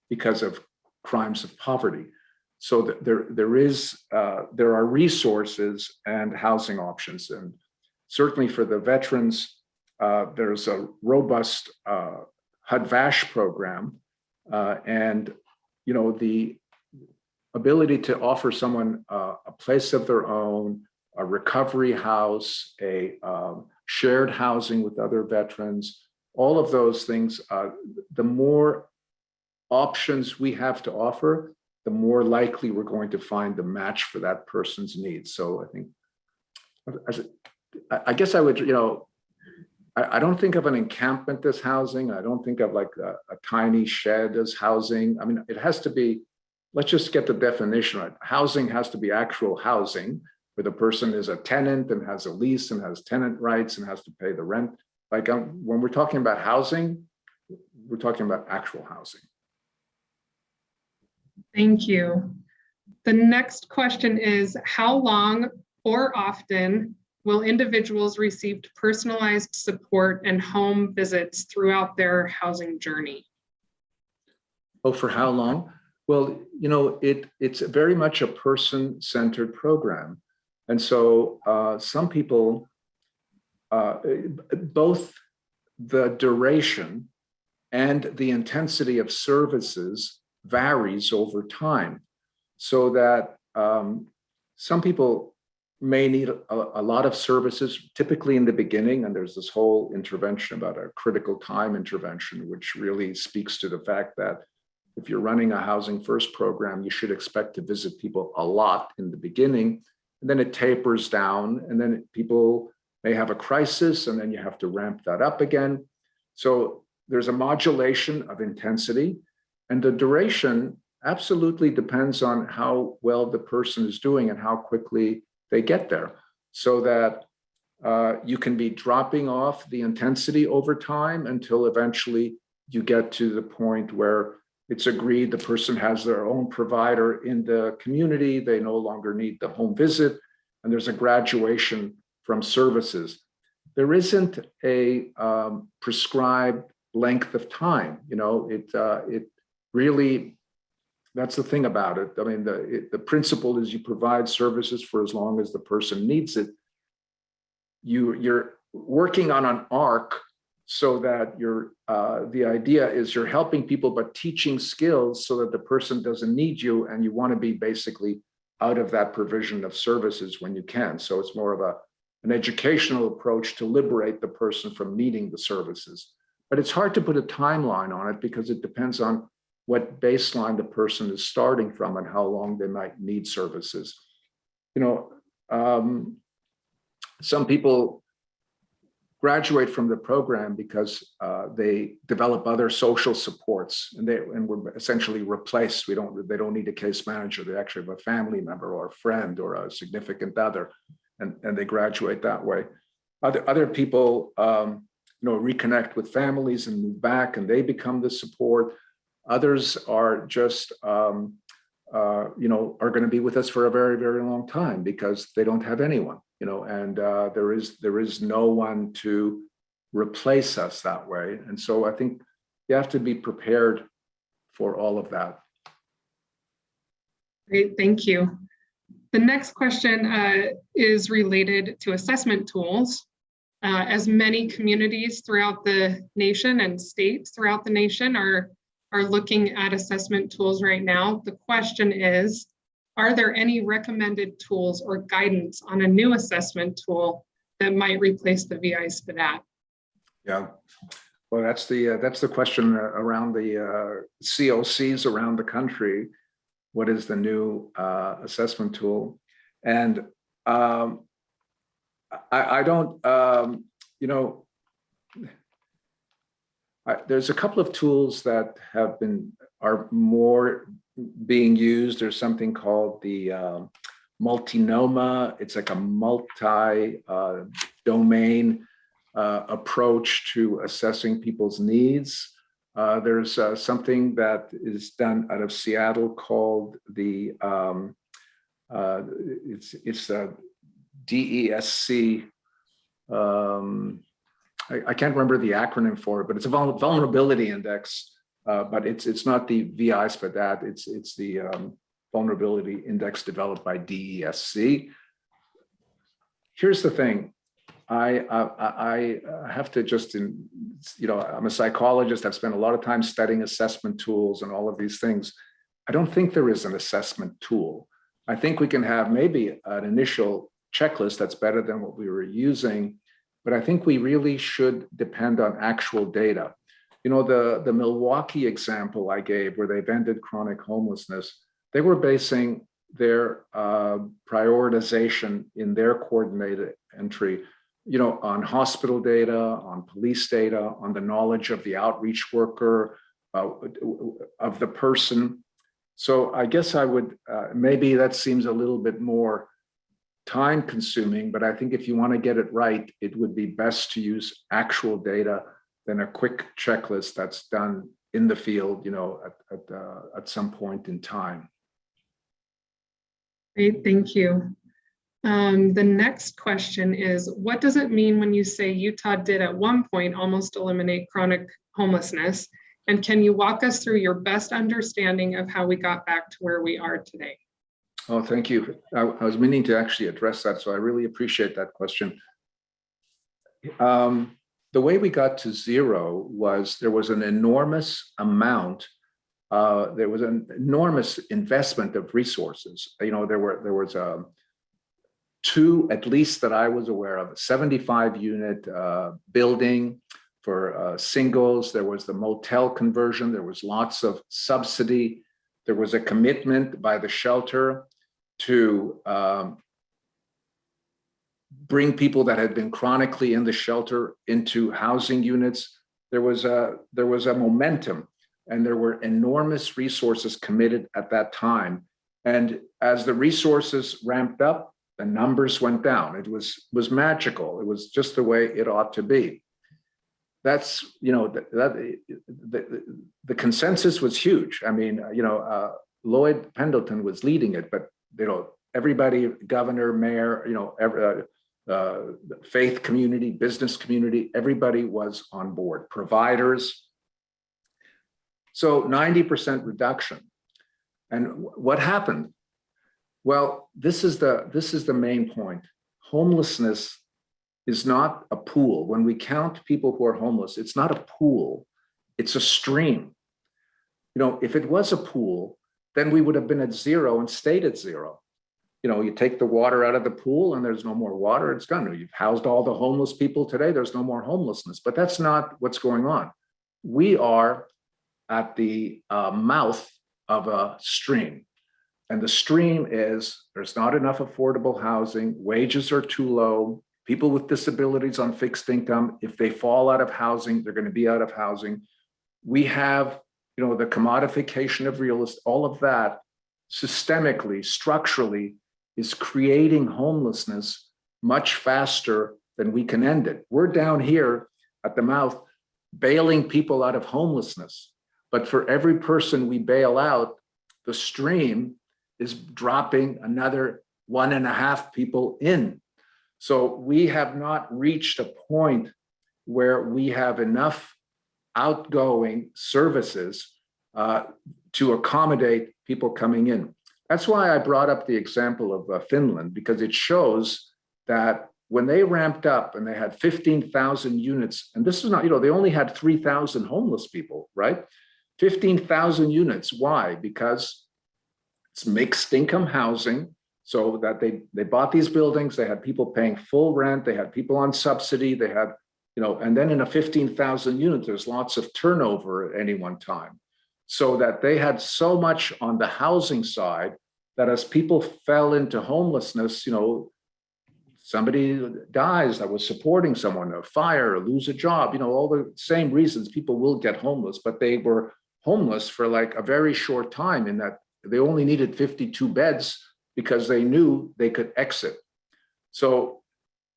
because of crimes of poverty. So there are resources and housing options, and certainly for the veterans, there's a robust HUD-VASH program, and the ability to offer someone a place of their own, a recovery house, a shared housing with other veterans, all of those things, the more options we have to offer, the more likely we're going to find the match for that person's needs. So I think, I guess I would, I don't think of an encampment as housing. I don't think of like a tiny shed as housing. I mean, it has to be, let's just get the definition right. Housing has to be actual housing where the person is a tenant and has a lease and has tenant rights and has to pay the rent. Like when we're talking about housing, we're talking about actual housing. Thank you. The next question is, how long or often will individuals receive personalized support and home visits throughout their housing journey? Oh, for how long? Well, it's very much a person-centered program. And so some people, both the duration and the intensity of services varies over time, so that some people may need a lot of services, typically in the beginning, and there's this whole intervention about a critical time intervention, which really speaks to the fact that if you're running a housing first program, you should expect to visit people a lot in the beginning, and then it tapers down, and then people may have a crisis, and then you have to ramp that up again. So there's a modulation of intensity, and the duration absolutely depends on how well the person is doing and how quickly they get there, so that you can be dropping off the intensity over time until eventually you get to the point where it's agreed the person has their own provider in the community, they no longer need the home visit, and there's a graduation from services. There isn't a prescribed length of time. It really, that's the thing about it. I mean, the principle is you provide services for as long as the person needs it. You're working on an arc so that the idea is you're helping people, but teaching skills so that the person doesn't need you, and you want to be basically out of that provision of services when you can. So it's more of an educational approach to liberate the person from needing the services. But it's hard to put a timeline on it because it depends on what baseline the person is starting from and how long they might need services. Some people graduate from the program because they develop other social supports, and we're essentially replaced. They don't need a case manager. They actually have a family member or a friend or a significant other, and they graduate that way. Other people reconnect with families and move back, and they become the support. Others are just are going to be with us for a very, very long time because they don't have anyone, and there is no one to replace us that way. And so I think you have to be prepared for all of that. Great, thank you. The next question is related to assessment tools. As many communities throughout the nation and states throughout the nation are looking at assessment tools right now, the question is, are there any recommended tools or guidance on a new assessment tool that might replace the VI-SPDAT? Yeah, well, that's the question around the COCs around the country. What is the new assessment tool? And I don't, there's a couple of tools that are more being used. There's something called the Multinoma. It's like a multi-domain approach to assessing people's needs. There's something that is done out of Seattle called the it's a DESC. I can't remember the acronym for it, but it's a vulnerability index. But it's not the VI-SPDAT. It's the vulnerability index developed by DESC. Here's the thing. I have to just, I'm a psychologist. I've spent a lot of time studying assessment tools and all of these things. I don't think there is an assessment tool. I think we can have maybe an initial checklist that's better than what we were using, but I think we really should depend on actual data. The Milwaukee example I gave where they've ended chronic homelessness, they were basing their prioritization in their coordinated entry on hospital data, on police data, on the knowledge of the outreach worker, of the person. So I guess I would, maybe that seems a little bit more time consuming, but I think if you want to get it right, it would be best to use actual data than a quick checklist that's done in the field, at some point in time. Great, thank you. The next question is, what does it mean when you say Utah did at one point almost eliminate chronic homelessness? And can you walk us through your best understanding of how we got back to where we are today? Oh, thank you. I was meaning to actually address that, so I really appreciate that question. The way we got to zero was there was an enormous amount. There was an enormous investment of resources. There was two, at least that I was aware of, a 75-unit building for singles. There was the motel conversion. There was lots of subsidy. There was a commitment by the shelter to bring people that had been chronically in the shelter into housing units. There was a momentum, and there were enormous resources committed at that time. And as the resources ramped up, the numbers went down. It was magical. It was just the way it ought to be. That's, the consensus was huge. I mean, Lloyd Pendleton was leading it, but, everybody, governor, mayor, faith community, business community, everybody was on board, providers. So 90% reduction. And what happened? Well, this is the main point. Homelessness is not a pool. When we count people who are homeless, it's not a pool, it's a stream. If it was a pool, then we would have been at zero and stayed at zero. You take the water out of the pool and there's no more water, it's gone. You've housed all the homeless people today, there's no more homelessness, but that's not what's going on. We are at the mouth of a stream. And the stream is, there's not enough affordable housing, wages are too low, people with disabilities on fixed income, if they fall out of housing, they're going to be out of housing. We have, the commodification of real estate, all of that systemically, structurally is creating homelessness much faster than we can end it. We're down here at the mouth bailing people out of homelessness. But for every person we bail out, the stream is dropping another 1.5 people in. So we have not reached a point where we have enough outgoing services to accommodate people coming in. That's why I brought up the example of Finland, because it shows that when they ramped up and they had 15,000 units, and this is not, they only had 3,000 homeless people, right? 15,000 units. Why? Because it's mixed income housing, so that they bought these buildings, they had people paying full rent, they had people on subsidy, they had, and then in a 15,000 unit, there's lots of turnover at any one time. So that they had so much on the housing side that as people fell into homelessness, somebody dies that was supporting someone, a fire, or lose a job, all the same reasons people will get homeless, but they were homeless for like a very short time, in that they only needed 52 beds because they knew they could exit. So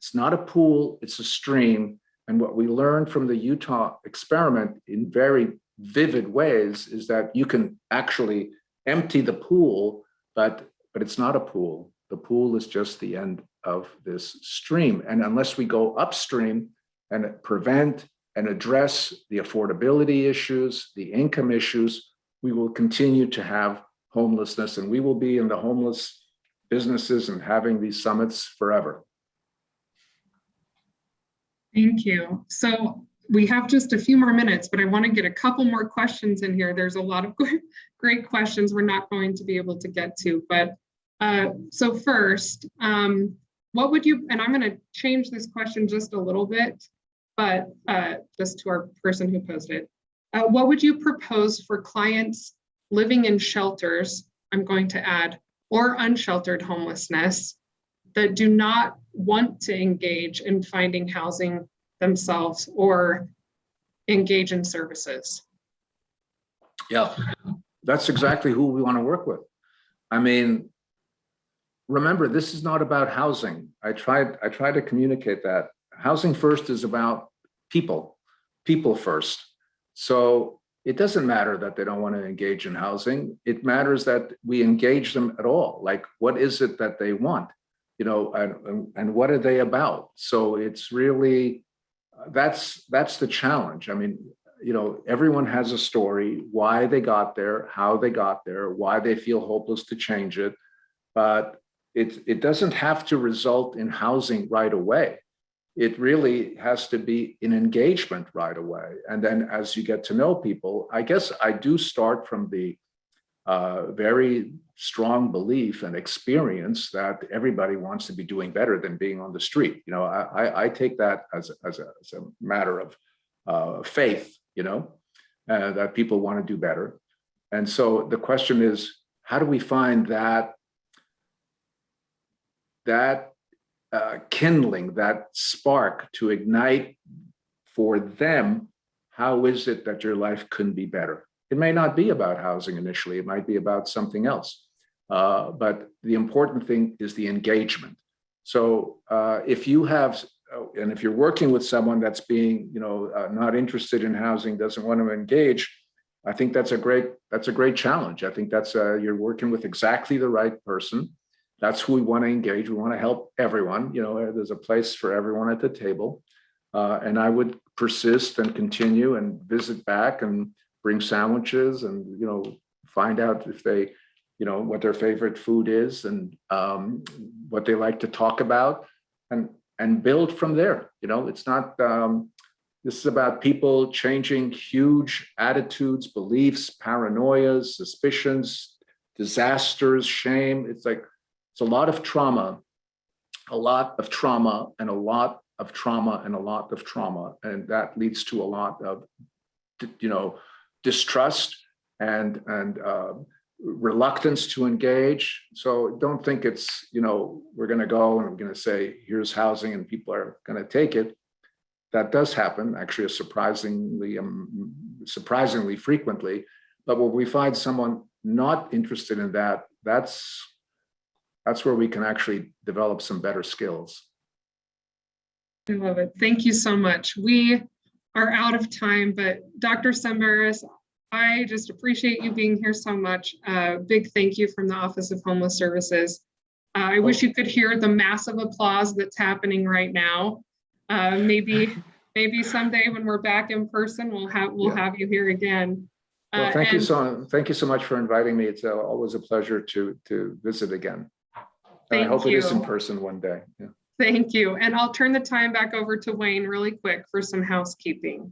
it's not a pool, it's a stream. And what we learned from the Utah experiment in very vivid ways is that you can actually empty the pool, but it's not a pool. The pool is just the end of this stream. And unless we go upstream and prevent and address the affordability issues, the income issues, we will continue to have homelessness, and we will be in the homeless businesses and having these summits forever. Thank you. So we have just a few more minutes, but I want to get a couple more questions in here. There's a lot of great questions we're not going to be able to get to, but so first, what would you, and I'm going to change this question just a little bit, but just to our person who posted, what would you propose for clients living in shelters, I'm going to add, or unsheltered homelessness, that do not want to engage in finding housing themselves or engage in services? Yeah, that's exactly who we want to work with. I mean, remember, this is not about housing. I tried to communicate that. Housing first is about people first. So it doesn't matter that they don't want to engage in housing. It matters that we engage them at all. Like, what is it that they want? And what are they about? So it's really, that's the challenge. I mean, everyone has a story, why they got there, how they got there, why they feel hopeless to change it. But it doesn't have to result in housing right away. It really has to be an engagement right away. And then as you get to know people, I guess I do start from the very strong belief and experience that everybody wants to be doing better than being on the street. I take that as a matter of faith, that people want to do better. And so the question is, how do we find that kindling, that spark to ignite for them? How is it that your life can be better? It may not be about housing initially, it might be about something else. But the important thing is the engagement. So if you have, and if you're working with someone that's being, not interested in housing, doesn't want to engage, I think that's a great challenge. I think that's you're working with exactly the right person. That's who we want to engage. We want to help everyone. There's a place for everyone at the table. And I would persist and continue and visit back and bring sandwiches and, find out if they, what their favorite food is and what they like to talk about and build from there. It's not, this is about people changing huge attitudes, beliefs, paranoias, suspicions, disasters, shame. It's a lot of trauma, and a lot of trauma, and a lot of trauma. And that leads to a lot of, distrust and reluctance to engage. So don't think it's, we're going to go and we're going to say, here's housing and people are going to take it. That does happen, actually, surprisingly frequently. But when we find someone not interested in that, that's where we can actually develop some better skills. I love it. Thank you so much. We are out of time, but Dr. Semberis, I just appreciate you being here so much. Big thank you from the Office of Homeless Services. I wish you could hear the massive applause that's happening right now. Maybe someday when we're back in person, we'll have you here again. Well, thank you so much for inviting me. It's always a pleasure to visit again. I hope it is in person one day. Yeah. Thank you. And I'll turn the time back over to Wayne really quick for some housekeeping.